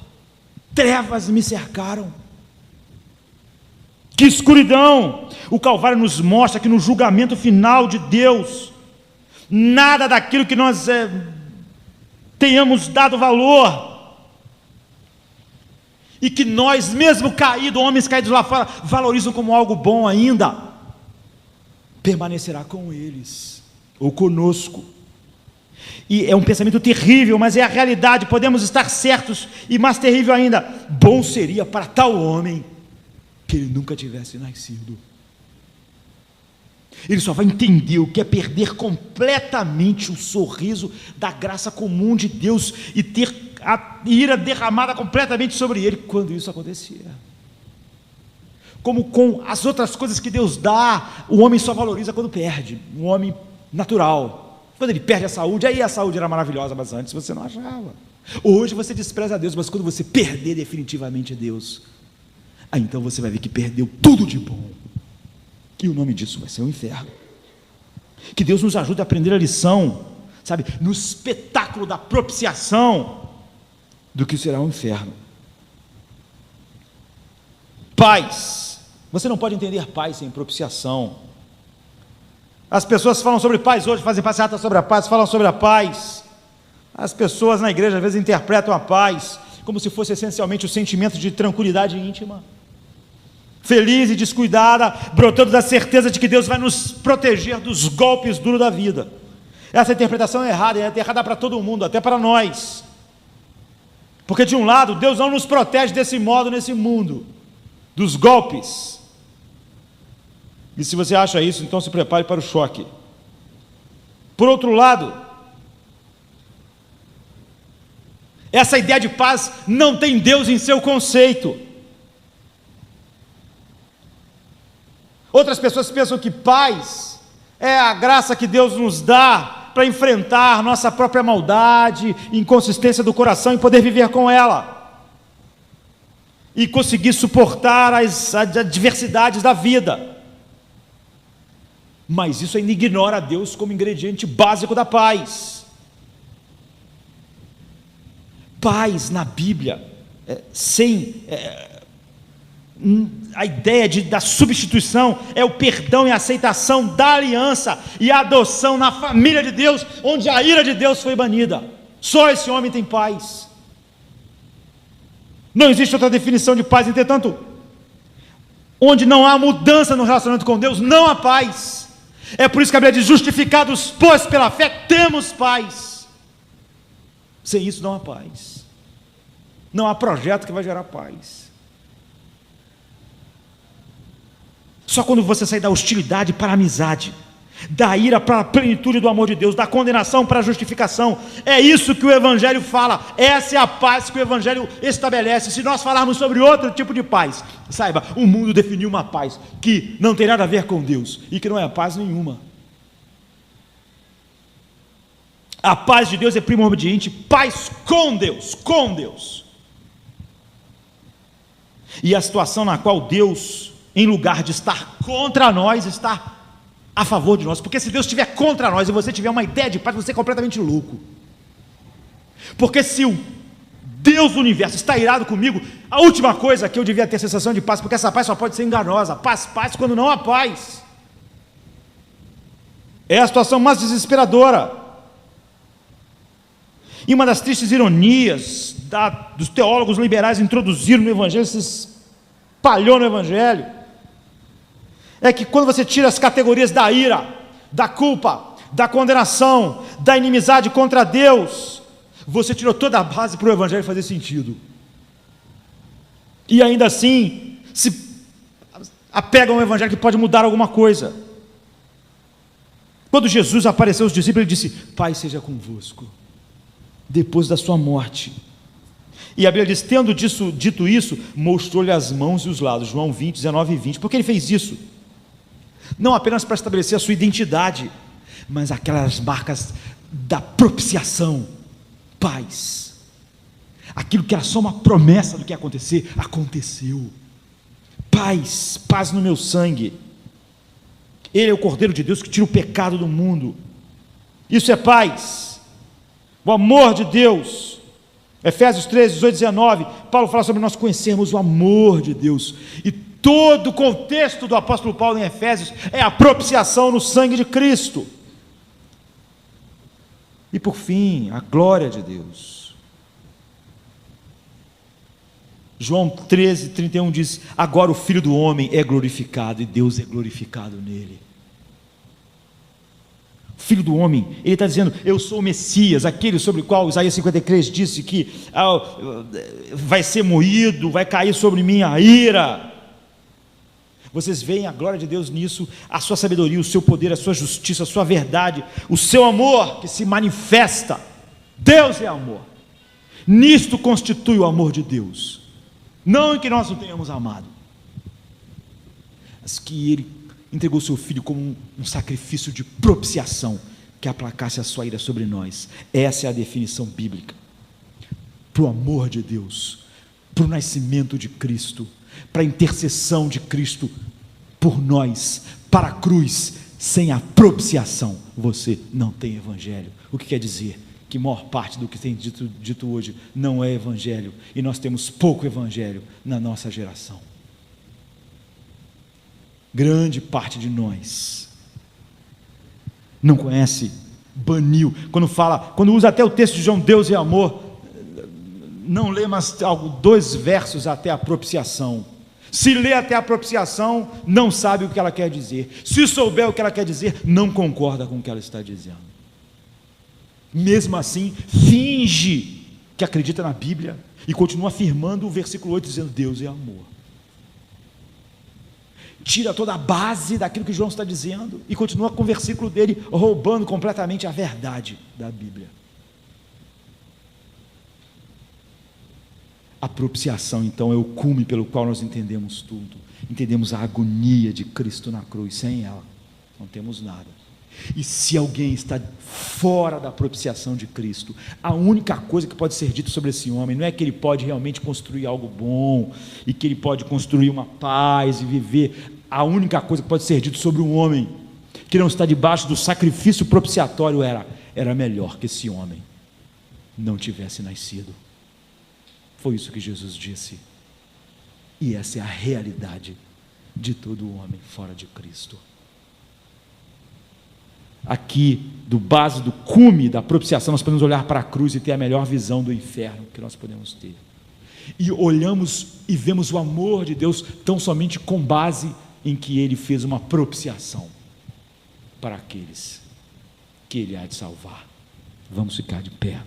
Trevas me cercaram. Que escuridão! O Calvário nos mostra que no julgamento final de Deus, nada daquilo que nós tenhamos dado valor, e que nós, mesmo caídos, homens caídos lá fora, valorizam como algo bom ainda, permanecerá com eles, ou conosco. E é um pensamento terrível, mas é a realidade. Podemos estar certos, e mais terrível ainda, bom seria para tal homem que ele nunca tivesse nascido. Ele só vai entender o que é perder completamente o sorriso da graça comum de Deus e ter a ira derramada completamente sobre ele quando isso acontecer. Como com as outras coisas que Deus dá, o homem só valoriza quando perde, um homem natural. Quando ele perde a saúde, aí a saúde era maravilhosa, mas antes você não achava. Hoje você despreza a Deus, mas quando você perder definitivamente Deus, aí então você vai ver que perdeu tudo de bom. E o nome disso vai ser o inferno. Que Deus nos ajude a aprender a lição, sabe, no espetáculo da propiciação, do que será o inferno. Paz. Você não pode entender paz sem propiciação. As pessoas falam sobre paz hoje, fazem passeata sobre a paz, falam sobre a paz. As pessoas na igreja às vezes interpretam a paz como se fosse essencialmente o sentimento de tranquilidade íntima, feliz e descuidada, brotando da certeza de que Deus vai nos proteger dos golpes duros da vida. Essa interpretação é errada, e é errada para todo mundo, até para nós. Porque de um lado, Deus não nos protege desse modo nesse mundo, dos golpes. E se você acha isso, então se prepare para o choque. Por outro lado, essa ideia de paz não tem Deus em seu conceito. Outras pessoas pensam que paz é a graça que Deus nos dá para enfrentar nossa própria maldade, inconsistência do coração e poder viver com ela, e conseguir suportar as adversidades da vida. Mas isso ainda ignora a Deus como ingrediente básico da paz. Paz na Bíblia, sem a ideia da substituição, é o perdão e a aceitação da aliança e a adoção na família de Deus, onde a ira de Deus foi banida. Só esse homem tem paz. Não existe outra definição de paz. Entretanto, onde não há mudança no relacionamento com Deus, não há paz. É por isso que a Bíblia diz: justificados, pois, pela fé, temos paz. Sem isso não há paz. Não há projeto que vai gerar paz. Só quando você sair da hostilidade para a amizade, da ira para a plenitude do amor de Deus, da condenação para a justificação, é isso que o Evangelho fala. Essa é a paz que o Evangelho estabelece. Se nós falarmos sobre outro tipo de paz, saiba, o mundo definiu uma paz que não tem nada a ver com Deus e que não é paz nenhuma. A paz de Deus é primordialmente paz com Deus, com Deus. E a situação na qual Deus, em lugar de estar contra nós, está a favor de nós. Porque se Deus estiver contra nós e você tiver uma ideia de paz, você é completamente louco. Porque se o Deus do universo está irado comigo, a última coisa que eu devia ter sensação de paz, porque essa paz só pode ser enganosa. Paz quando não há paz. É a situação mais desesperadora. E uma das tristes ironias dos teólogos liberais introduziram no Evangelho, se espalhou no Evangelho, é que quando você tira as categorias da ira, da culpa, da condenação, da inimizade contra Deus, você tirou toda a base para o Evangelho fazer sentido. E ainda assim, se apega a um Evangelho que pode mudar alguma coisa. Quando Jesus apareceu aos discípulos, ele disse: Pai seja convosco, depois da sua morte. E a Bíblia diz: tendo dito isso, mostrou-lhe as mãos e os lados. João 20, 19 e 20. Por que ele fez isso? Não apenas para estabelecer a sua identidade, mas aquelas marcas da propiciação, paz. Aquilo que era só uma promessa do que ia acontecer, aconteceu. Paz no meu sangue. Ele é o Cordeiro de Deus que tira o pecado do mundo. Isso é paz. O amor de Deus. Efésios 13, 18 e 19, Paulo fala sobre nós conhecermos o amor de Deus. E todo o contexto do apóstolo Paulo em Efésios é a propiciação no sangue de Cristo. E por fim, a glória de Deus. João 13, 31 diz: agora o Filho do Homem é glorificado e Deus é glorificado nele. Filho do homem, ele está dizendo, eu sou o Messias, aquele sobre o qual Isaías 53 disse que vai ser moído, vai cair sobre mim a ira. Vocês veem a glória de Deus nisso, a sua sabedoria, o seu poder, a sua justiça, a sua verdade, o seu amor que se manifesta. Deus é amor. Nisto constitui o amor de Deus. Não em que nós o tenhamos amado, mas que Ele entregou seu Filho como um sacrifício de propiciação, que aplacasse a sua ira sobre nós. Essa é a definição bíblica. Para o amor de Deus, para o nascimento de Cristo, para a intercessão de Cristo por nós, para a cruz. Sem a propiciação, você não tem evangelho. O que quer dizer? Que a maior parte do que tem dito hoje não é evangelho, e nós temos pouco evangelho na nossa geração. Grande parte de nós não conhece, baniu, quando usa até o texto de João, Deus é amor, não lê mais 2 versos até a propiciação. Se lê até a propiciação, não sabe o que ela quer dizer. Se souber o que ela quer dizer, não concorda com o que ela está dizendo. Mesmo assim, finge que acredita na Bíblia e continua afirmando o versículo 8, dizendo Deus é amor. Tira toda a base daquilo que João está dizendo e continua com o versículo dele, roubando completamente a verdade da Bíblia. A propiciação, então, é o cume pelo qual nós entendemos tudo. Entendemos a agonia de Cristo na cruz. Sem ela, não temos nada. E se alguém está fora da propiciação de Cristo, a única coisa que pode ser dita sobre esse homem não é que ele pode realmente construir algo bom, e que ele pode construir uma paz e viver. A única coisa que pode ser dita sobre um homem que não está debaixo do sacrifício propiciatório era melhor que esse homem não tivesse nascido. Foi isso que Jesus disse. E essa é a realidade de todo homem fora de Cristo. Aqui, do cume da propiciação, nós podemos olhar para a cruz e ter a melhor visão do inferno que nós podemos ter. E olhamos e vemos o amor de Deus tão somente com base em que Ele fez uma propiciação para aqueles que Ele há de salvar. Vamos ficar de pé.